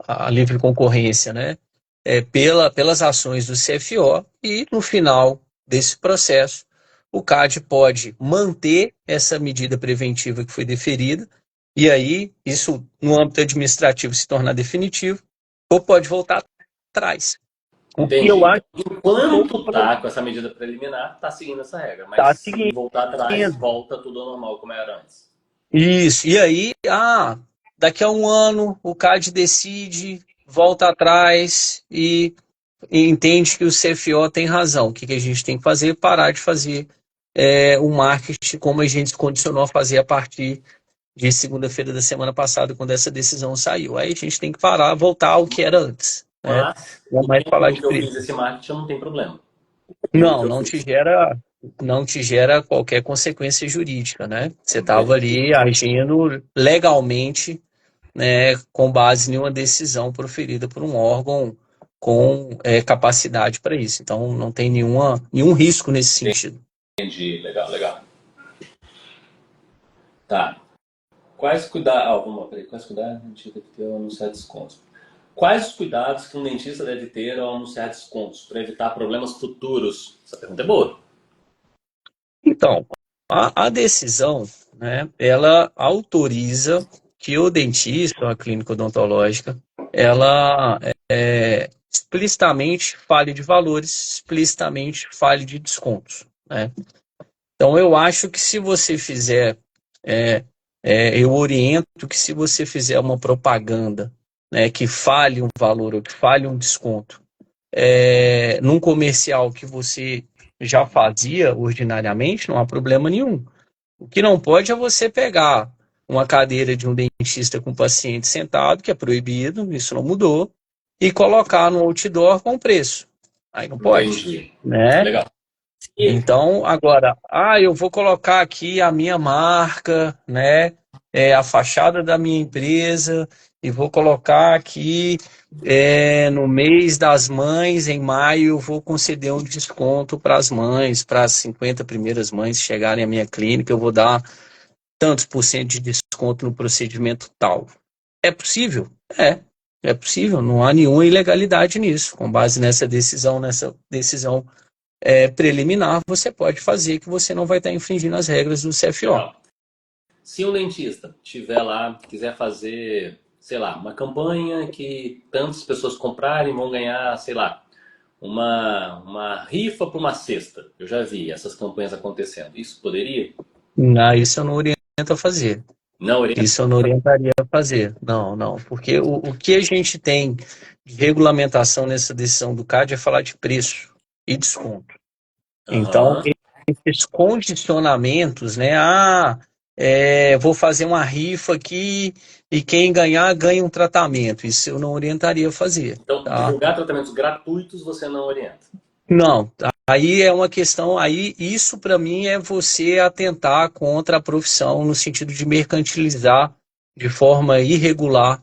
a livre concorrência, né? Pelas ações do CFO, e no final desse processo, o CAD pode manter essa medida preventiva que foi deferida, e aí isso no âmbito administrativo se tornar definitivo, ou pode voltar atrás. E eu Entendi. acho Então, que enquanto tá com essa medida preliminar, tá seguindo essa regra. Mas está se seguindo. voltar atrás, volta tudo ao normal como era antes. Isso. E aí, daqui a um ano o CAD decide, volta atrás e entende que o CFO tem razão. O que a gente tem que fazer? Parar de fazer o marketing como a gente se condicionou a fazer a partir de segunda-feira da semana passada, quando essa decisão saiu. Aí a gente tem que parar, voltar ao que era antes, né? Mas Não o mais tempo falar em de que eu preço. fiz esse marketing não tem problema. O tempo Não, que eu fiz. não te gera qualquer consequência jurídica, né? Você estava ali Perfeito. agindo legalmente, né, com base em uma decisão proferida por um órgão com capacidade para isso. Então, não tem nenhum risco nesse sentido. Entendi. Legal, legal. Tá. Quais cuidados. Ah, vamos lá, peraí. Quais cuidados a gente deve ter ao anunciar descontos? Quais os cuidados que um dentista deve ter ao anunciar descontos para evitar problemas futuros? Essa pergunta é boa. Então, a decisão, né, ela autoriza que o dentista, a clínica odontológica, ela explicitamente fale de valores, explicitamente fale de descontos, né? Então, eu acho que se você fizer, é, eu oriento que se você fizer uma propaganda, né, que fale um valor ou que fale um desconto, num comercial que você já fazia ordinariamente, não há problema nenhum. O que não pode é você pegar uma cadeira de um dentista com um paciente sentado, que é proibido, isso não mudou, e colocar no outdoor com preço. Aí não pode, Entendi. né? Legal. E, Então, agora, eu vou colocar aqui a minha marca, né? A fachada da minha empresa, e vou colocar aqui no mês das mães, em maio, eu vou conceder um desconto para as mães, para as 50 primeiras mães que chegarem à minha clínica, eu vou dar tantos por cento de desconto no procedimento tal. É possível? É possível, não há nenhuma ilegalidade nisso. Com base nessa decisão preliminar, você pode fazer que você não vai estar infringindo as regras do CFO. legal. Se um dentista tiver lá, quiser fazer, sei lá, uma campanha que tantas pessoas comprarem vão ganhar, sei lá, uma rifa por uma cesta. Eu já vi essas campanhas acontecendo. Isso poderia? Isso eu não oriento a fazer. Não, orienta. Isso eu não orientaria a fazer. Não, não. Porque o que a gente tem de regulamentação nessa decisão do CAD é falar de preço e desconto. Então, Aham. esses condicionamentos, né? Vou fazer uma rifa aqui e quem ganhar ganha um tratamento. Isso eu não orientaria a fazer, Então, tá? divulgar tratamentos gratuitos você não orienta. Não, aí é uma questão, aí isso para mim é você atentar contra a profissão no sentido de mercantilizar de forma irregular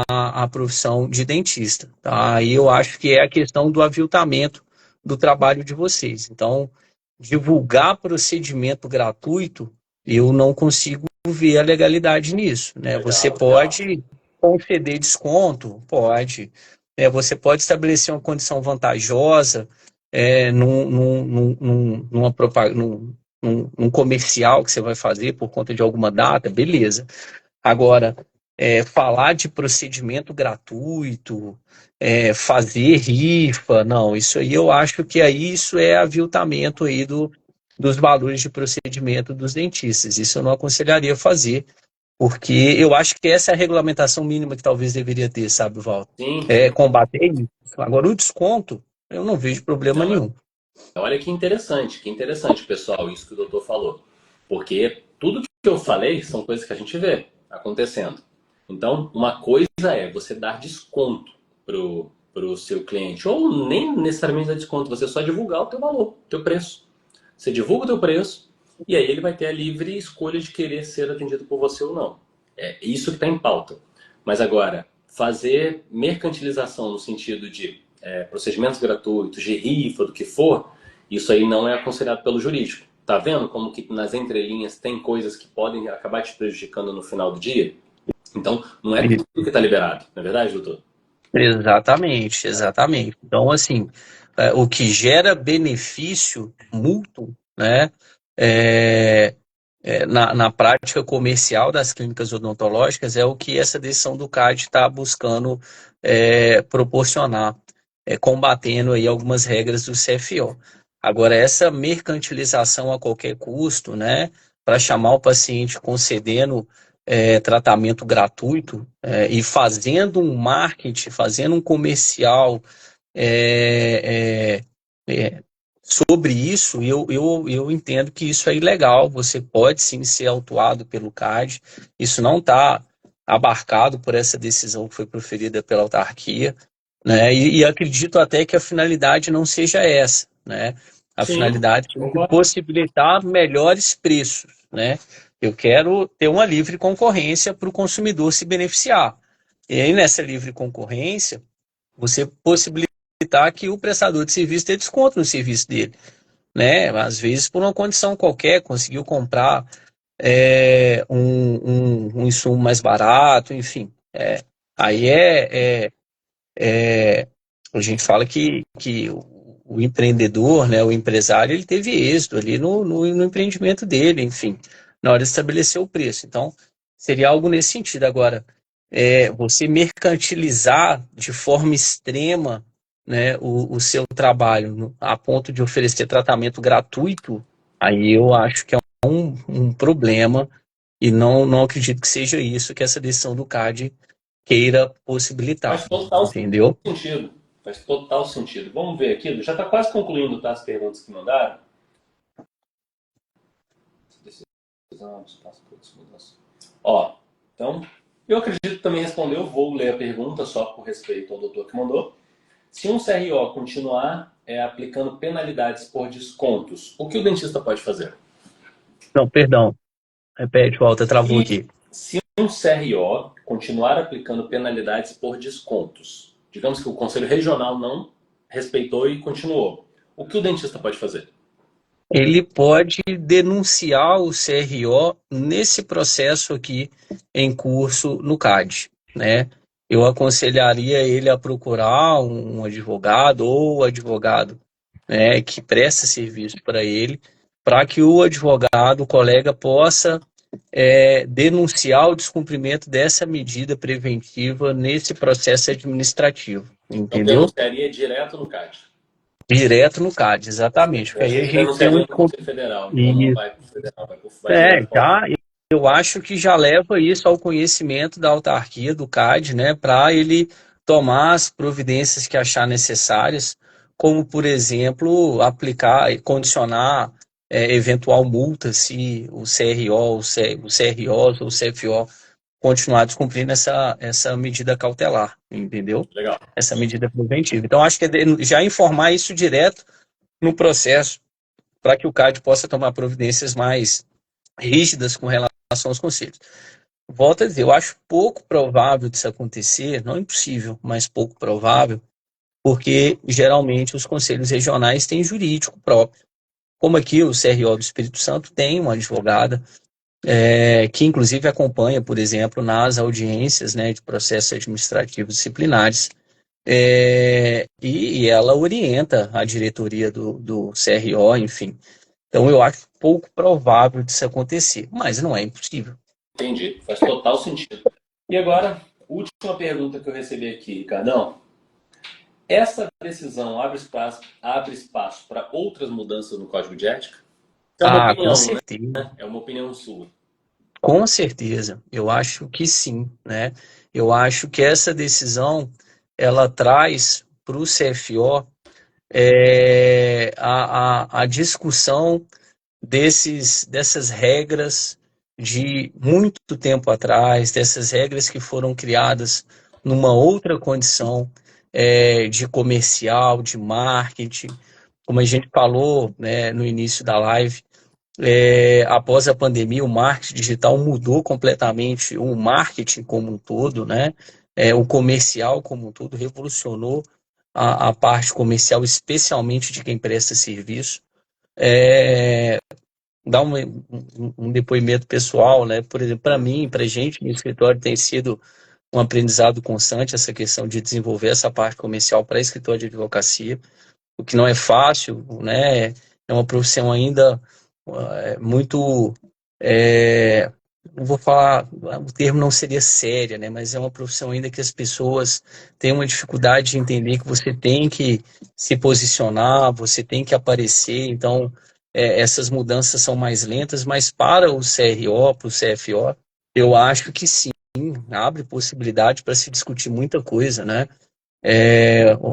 a profissão de dentista, tá? Aí eu acho que é a questão do aviltamento do trabalho de vocês. Então, divulgar procedimento gratuito, eu não consigo ver a legalidade nisso, né? Você Legal, legal. pode conceder desconto, pode. Você pode estabelecer uma condição vantajosa num comercial que você vai fazer por conta de alguma data, beleza. Agora, falar de procedimento gratuito, fazer rifa, não, isso aí eu acho que aí isso é aviltamento aí dos valores de procedimento dos dentistas. Isso eu não aconselharia fazer, porque eu acho que essa é a regulamentação mínima que talvez deveria ter, sabe, Walter? Sim, sim. Combater isso. Agora, o desconto, eu não vejo problema Não, nenhum. olha que interessante, pessoal, isso que o doutor falou. Porque tudo que eu falei são coisas que a gente vê acontecendo. Então, uma coisa é você dar desconto pro seu cliente, ou nem necessariamente dar desconto, você só divulgar o teu valor, o teu preço. Você divulga o teu preço e aí ele vai ter a livre escolha de querer ser atendido por você ou não. É isso que está em pauta. Mas agora, fazer mercantilização no sentido de procedimentos gratuitos, de rifa, do que for, isso aí não é aconselhado pelo jurídico. Tá vendo como que nas entrelinhas tem coisas que podem acabar te prejudicando no final do dia? Então, não é tudo que está liberado, não é verdade, doutor? Exatamente, exatamente. Então, assim, o que gera benefício mútuo, né, é, na prática comercial das clínicas odontológicas é o que essa decisão do CAD está buscando proporcionar. combatendo aí algumas regras do CFO. Agora, essa mercantilização a qualquer custo, né, para chamar o paciente concedendo tratamento gratuito e fazendo um marketing, fazendo um comercial é, sobre isso, eu entendo que isso é ilegal. Você pode sim ser autuado pelo CAD, isso não está abarcado por essa decisão que foi proferida pela autarquia, né? E acredito até que a finalidade não seja essa, né? A Sim, finalidade é concordo. possibilitar melhores preços, né? Eu quero ter uma livre concorrência para o consumidor se beneficiar. E aí, nessa livre concorrência, você possibilitar que o prestador de serviço tenha desconto no serviço dele, né? Às vezes, por uma condição qualquer, conseguiu comprar um insumo mais barato, enfim. Aí a gente fala que o empreendedor, né, o empresário, ele teve êxito ali no empreendimento dele, enfim, na hora de estabelecer o preço. Então, seria algo nesse sentido. Agora, você mercantilizar de forma extrema, né, o seu trabalho a ponto de oferecer tratamento gratuito, aí eu acho que é um problema e não acredito que seja isso que essa decisão do CAD queira possibilitar, Faz total entendeu? sentido. Faz total sentido. Vamos ver aqui. Já está quase concluindo, tá, as perguntas que mandaram. Ó, então, eu acredito que também respondeu. Vou ler a pergunta só por respeito ao doutor que mandou. Se um CRO continuar aplicando penalidades por descontos, o que o dentista pode fazer? Não, perdão. Repete, Walter, travou Se, aqui. se um CRO continuar aplicando penalidades por descontos, digamos que o Conselho Regional não respeitou e continuou, o que o dentista pode fazer? Ele pode denunciar o CRO nesse processo aqui em curso no CAD, né? Eu aconselharia ele a procurar um advogado ou advogado, né, que presta serviço para ele, para que o advogado, o colega, possa denunciar o descumprimento dessa medida preventiva nesse processo administrativo, Então entendeu? denunciaria direto no CAD. Direto no CAD, exatamente, porque Eu aí achei a que gente tem um. denunciaria no Conselho Federal, então não vai para o Federal, vai direto para o Já, eu acho que já leva isso ao conhecimento da autarquia, do CAD, né, para ele tomar as providências que achar necessárias, como, por exemplo, aplicar e condicionar eventual multa se o CRO, o CRO ou o CFO continuar descumprindo essa medida cautelar, entendeu? Legal. Essa medida preventiva. Então, acho que já informar isso direto no processo, para que o CAD possa tomar providências mais rígidas com relação aos conselhos. Volto a dizer, eu acho pouco provável disso acontecer, não impossível, mas pouco provável, porque geralmente os conselhos regionais têm jurídico próprio. Como aqui o CRO do Espírito Santo tem uma advogada que inclusive acompanha, por exemplo, nas audiências, né, de processos administrativos disciplinares, e ela orienta a diretoria do CRO, enfim. Então eu acho pouco provável disso acontecer, mas não é impossível. Entendi, faz total sentido. E agora, última pergunta que eu recebi aqui, Ricardão. Essa decisão abre espaço para outras mudanças no Código de Ética? É uma Ah, com opinião, né? certeza. É uma opinião sua. Com certeza. Eu acho que sim, né? Eu acho que essa decisão ela traz para o CFO a discussão dessas regras de muito tempo atrás, dessas regras que foram criadas numa outra condição de comercial, de marketing, como a gente falou, né, no início da live. Após a pandemia, o marketing digital mudou completamente o marketing como um todo, né? O comercial como um todo revolucionou a parte comercial, especialmente de quem presta serviço. Dar um depoimento pessoal, né? Por exemplo, para mim, para a gente no escritório tem sido um aprendizado constante essa questão de desenvolver essa parte comercial para escritório de advocacia, o que não é fácil, né? É uma profissão ainda muito não vou falar, o termo não seria séria, né? Mas é uma profissão ainda que as pessoas têm uma dificuldade de entender que você tem que se posicionar, você tem que aparecer. Então, essas mudanças são mais lentas, mas para o CRO, para o CFO, eu acho que sim, abre possibilidade para se discutir muita coisa, né?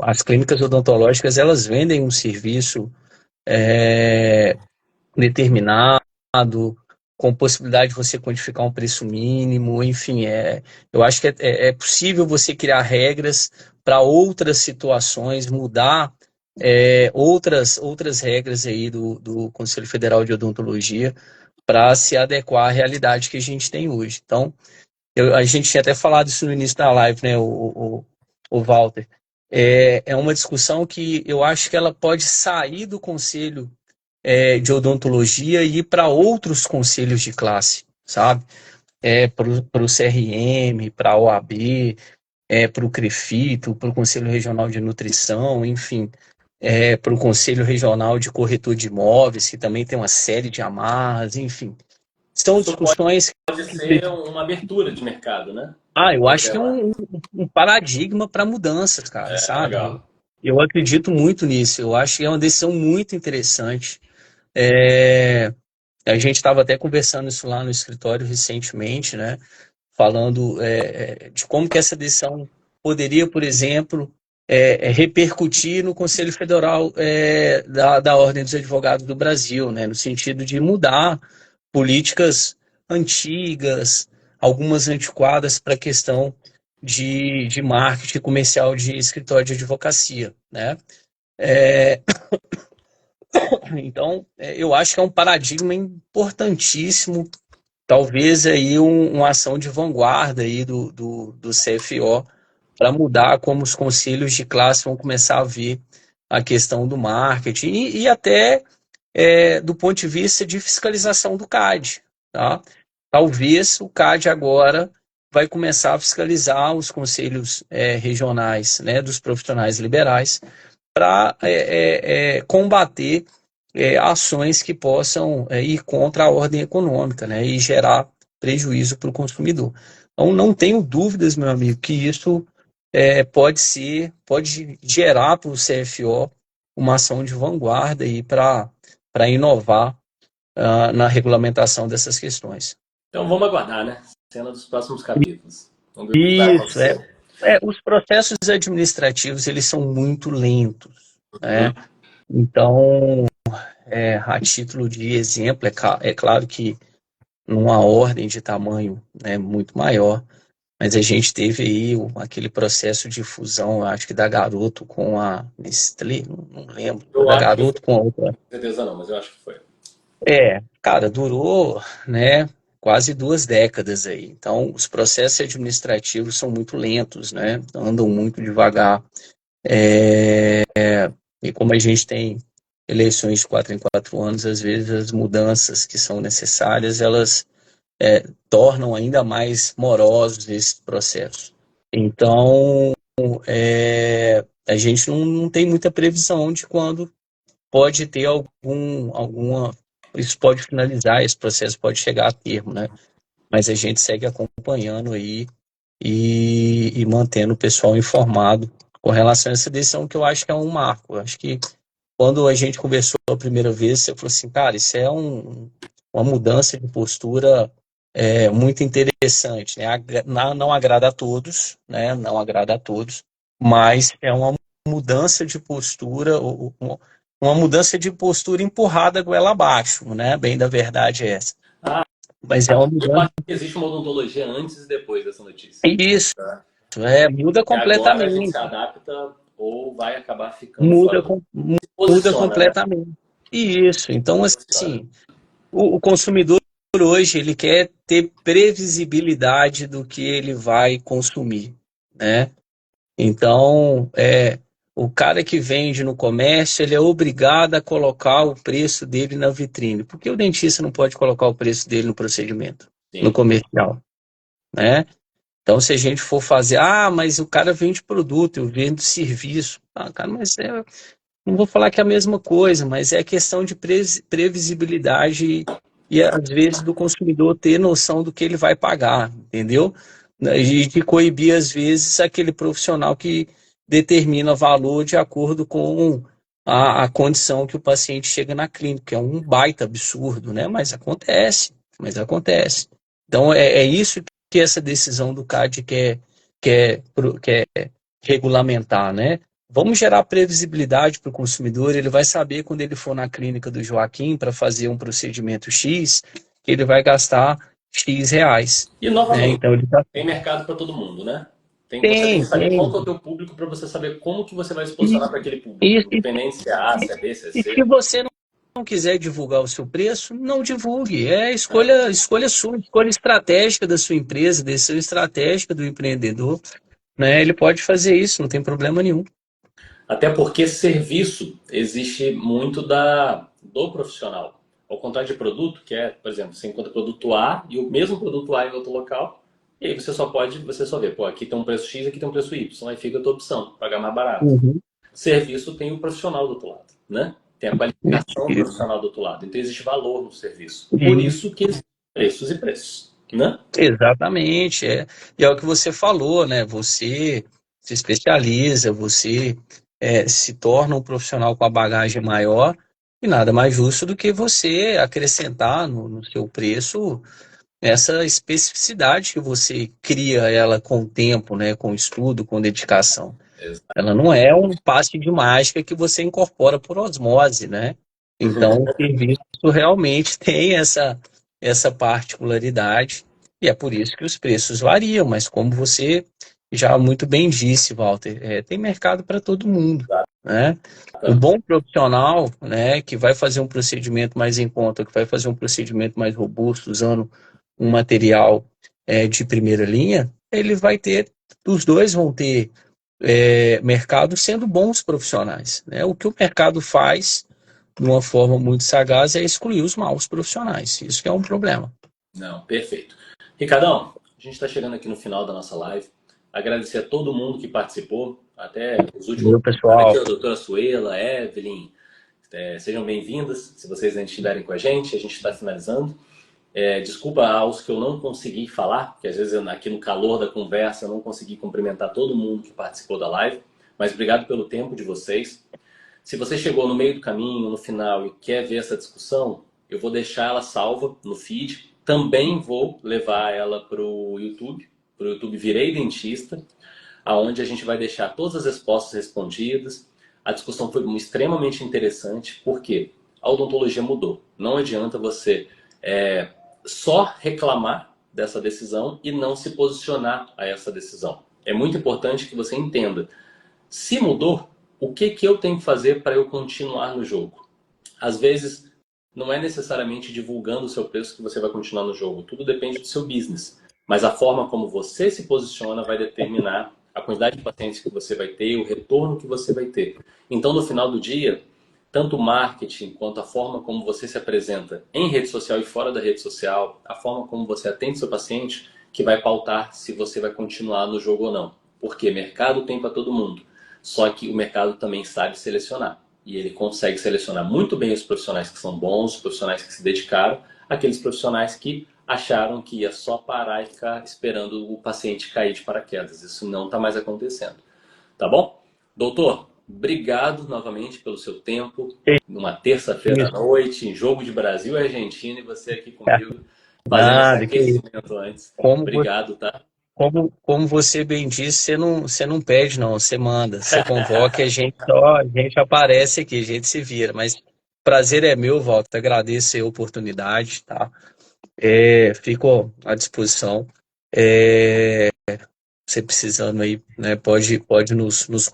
As clínicas odontológicas, elas vendem um serviço determinado, com possibilidade de você quantificar um preço mínimo, enfim, eu acho que é possível você criar regras para outras situações, mudar outras regras aí do Conselho Federal de Odontologia para se adequar à realidade que a gente tem hoje. Então, a gente tinha até falado isso no início da live, né, o Walter. É uma discussão que eu acho que ela pode sair do Conselho de odontologia e ir para outros conselhos de classe, sabe? Para o CRM, para a OAB, para o CREFITO, para o Conselho Regional de Nutrição, enfim, para o Conselho Regional de Corretor de Imóveis, que também tem uma série de amarras, enfim. São Isso discussões pode que... ser uma abertura de mercado, né? Eu acho que é Atrelar. um paradigma para mudanças, cara, É, sabe? legal. Eu acredito muito nisso. Eu acho que é uma decisão muito interessante. É, A gente estava até conversando isso lá no escritório recentemente, né? Falando de como que essa decisão poderia, por exemplo, repercutir no Conselho Federal da Ordem dos Advogados do Brasil, né? No sentido de mudar políticas antigas, algumas antiquadas para a questão de marketing comercial de escritório de advocacia, né? É, então, eu acho que é um paradigma importantíssimo, talvez aí uma ação de vanguarda aí do CFO para mudar como os conselhos de classe vão começar a ver a questão do marketing e até do ponto de vista de fiscalização do CAD, tá? Talvez o CAD agora vai começar a fiscalizar os conselhos regionais, né, dos profissionais liberais para combater ações que possam ir contra a ordem econômica, né, e gerar prejuízo para o consumidor. Então, não tenho dúvidas, meu amigo, que isso pode gerar para o CFO uma ação de vanguarda para inovar na regulamentação dessas questões. Então vamos aguardar, né? Cena dos próximos capítulos. Vamos ver o que vai Isso, acontecer. os processos administrativos, eles são muito lentos, Uhum. né? Então, a título de exemplo, é claro que numa ordem de tamanho, né, muito maior, mas a gente teve aí aquele processo de fusão, acho que da Garoto com a Nestlé, não lembro, ou Eu da acho que foi. Garoto com a outra. Com certeza não, mas eu acho que foi. Cara, durou, né, quase 2 décadas aí. Então, os processos administrativos são muito lentos, né, andam muito devagar. E como a gente tem eleições de 4 em 4 anos, às vezes as mudanças que são necessárias, elas tornam ainda mais morosos esse processo. Então, a gente não tem muita previsão de quando pode ter alguma... Isso pode finalizar, esse processo pode chegar a termo, né? Mas a gente segue acompanhando aí e mantendo o pessoal informado com relação a essa decisão, que eu acho que é um marco. Eu acho que quando a gente conversou a primeira vez, você falou assim, cara, isso é uma mudança de postura muito interessante, né? Não agrada a todos, né? Não agrada a todos, mas é uma mudança de postura, uma mudança de postura empurrada goela abaixo, né? Bem da verdade é essa. Ah, Mas é uma eu mudança. acho que existe uma odontologia antes e depois dessa notícia. Isso, Tá? muda E agora a gente se completamente. adapta ou vai acabar ficando fora Muda, do. Se muda posiciona, né? completamente. Isso. Se Então, posiciona. assim, o consumidor hoje ele quer ter previsibilidade do que ele vai consumir, né? Então, o cara que vende no comércio, ele é obrigado a colocar o preço dele na vitrine. Por que o dentista não pode colocar o preço dele no procedimento, no Sim. comercial, né? Então, se a gente for fazer, mas o cara vende produto, eu vendo serviço. Cara, mas não vou falar que é a mesma coisa, mas é questão de previsibilidade e às vezes do consumidor ter noção do que ele vai pagar, entendeu? E de coibir, às vezes, aquele profissional que determina valor de acordo com a condição que o paciente chega na clínica, que é um baita absurdo, né? Mas acontece. Então, é isso que essa decisão do CAD quer regulamentar, né? Vamos gerar previsibilidade para o consumidor, ele vai saber quando ele for na clínica do Joaquim para fazer um procedimento X, que ele vai gastar X reais. E Né? novamente, Então, ele tem mercado para todo mundo, né? Você tem tem, que saber qual que é tem. o teu público para você saber como que você vai se E, posicionar para aquele público, e, independente se é A, se é B, se é e se C. você não quiser divulgar o seu preço, não divulgue. É É. escolha sua, escolha estratégica da sua empresa, decisão estratégica do empreendedor. Né? Ele pode fazer isso, não tem problema nenhum. Até porque serviço existe muito do profissional. Ao contrário de produto, que é, por exemplo, você encontra produto A e o mesmo produto A em outro local, e aí você só vê, pô, aqui tem um preço X, aqui tem um preço Y, aí fica a tua opção, pagar mais barato. Uhum. Serviço tem o profissional do outro lado, né? Tem a qualificação do profissional do outro lado. Então existe valor no serviço. Por E- isso que existem preços e preços, né? Exatamente, é. E é o que você falou, né? Você se especializa, você se torna um profissional com a bagagem maior, e nada mais justo do que você acrescentar no seu preço essa especificidade que você cria ela com o tempo, né? Com estudo, com dedicação. Ela não é um passe de mágica que você incorpora por osmose, né? Então, o serviço realmente tem essa particularidade, e é por isso que os preços variam, mas como você já muito bem disse, Walter, tem mercado para todo mundo, né? Um bom profissional, né, que vai fazer um procedimento mais em conta, que vai fazer um procedimento mais robusto, usando um material de primeira linha, ele vai ter, os dois vão ter mercado sendo bons profissionais. Né? O que o mercado faz, de uma forma muito sagaz, é excluir os maus profissionais. Isso que é um problema. Não, perfeito. Ricardão, a gente está chegando aqui no final da nossa live. Agradecer a todo mundo que participou, até os últimos. Meu Aqui, pessoal, a doutora Suela, Evelyn, sejam bem-vindas. Se vocês ainda estiverem com a gente está finalizando. Desculpa aos que eu não consegui falar, porque às vezes aqui no calor da conversa eu não consegui cumprimentar todo mundo que participou da live, mas obrigado pelo tempo de vocês. Se você chegou no meio do caminho, no final, e quer ver essa discussão, eu vou deixar ela salva no feed. Também vou levar ela para o YouTube Virei Dentista, aonde a gente vai deixar todas as respostas respondidas. A discussão foi extremamente interessante, porque a odontologia mudou. Não adianta você só reclamar dessa decisão e não se posicionar a essa decisão. É muito importante que você entenda. Se mudou, o que eu tenho que fazer para eu continuar no jogo? Às vezes, não é necessariamente divulgando o seu preço que você vai continuar no jogo. Tudo depende do seu business. Mas a forma como você se posiciona vai determinar a quantidade de pacientes que você vai ter, o retorno que você vai ter. Então, no final do dia, tanto o marketing quanto a forma como você se apresenta em rede social e fora da rede social, a forma como você atende seu paciente, que vai pautar se você vai continuar no jogo ou não. Porque mercado tem para todo mundo. Só que o mercado também sabe selecionar. E ele consegue selecionar muito bem os profissionais que são bons, os profissionais que se dedicaram, aqueles profissionais que acharam que ia só parar e ficar esperando o paciente cair de paraquedas. Isso não está mais acontecendo. Tá bom? Doutor, obrigado novamente pelo seu tempo. Numa terça-feira à isso. noite, em jogo de Brasil e Argentina, e você aqui comigo fazendo esse Nada, que isso. aquecimento antes. Como, Obrigado, tá? como você bem disse, você não pede, não, você manda. Você convoca e a gente aparece aqui, a gente se vira. Mas prazer é meu, Walter. Agradeço a oportunidade, tá? Fico à disposição. Você precisando aí, né, pode nos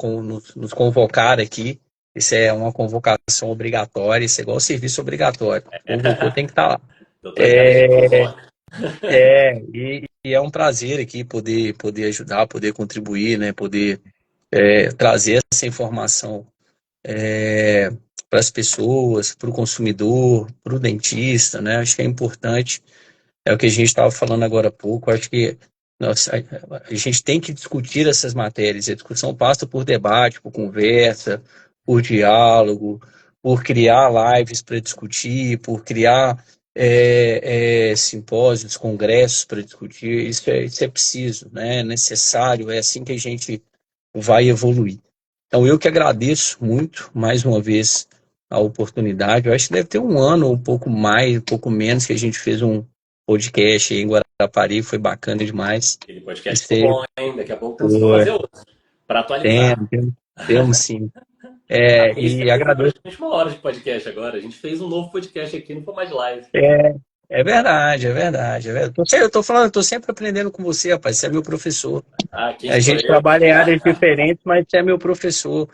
convocar aqui. Isso é uma convocação obrigatória, isso é igual serviço obrigatório. Convocou, tem que estar lá. Doutor Ricardo, a gente convoca. E é um prazer aqui poder ajudar, poder contribuir, né, poder trazer essa informação para as pessoas, para o consumidor, para o dentista, né? Acho que é importante. É o que a gente estava falando agora há pouco. Acho que a gente tem que discutir essas matérias. A discussão passa por debate, por conversa, por diálogo, por criar lives para discutir, por criar simpósios, congressos para discutir, isso é preciso, né? É necessário, é assim que a gente vai evoluir. Então, eu que agradeço muito, mais uma vez, a oportunidade. Eu acho que deve ter um ano, ou um pouco mais, um pouco menos, que a gente fez um podcast aí em Guarapari, foi bacana demais. Aquele podcast ficou Gostei. bom, hein? Daqui a pouco temos que fazer outro, para atualizar. Temos sim. A gente E também foi agradeço. praticamente 1 hora de podcast agora. A gente fez um novo podcast aqui, não foi mais live. É verdade, é verdade, é verdade. Eu tô falando, eu tô sempre aprendendo com você, rapaz. Você é meu professor. Ah, quem A sou gente eu? trabalha em áreas diferentes, mas você é meu professor.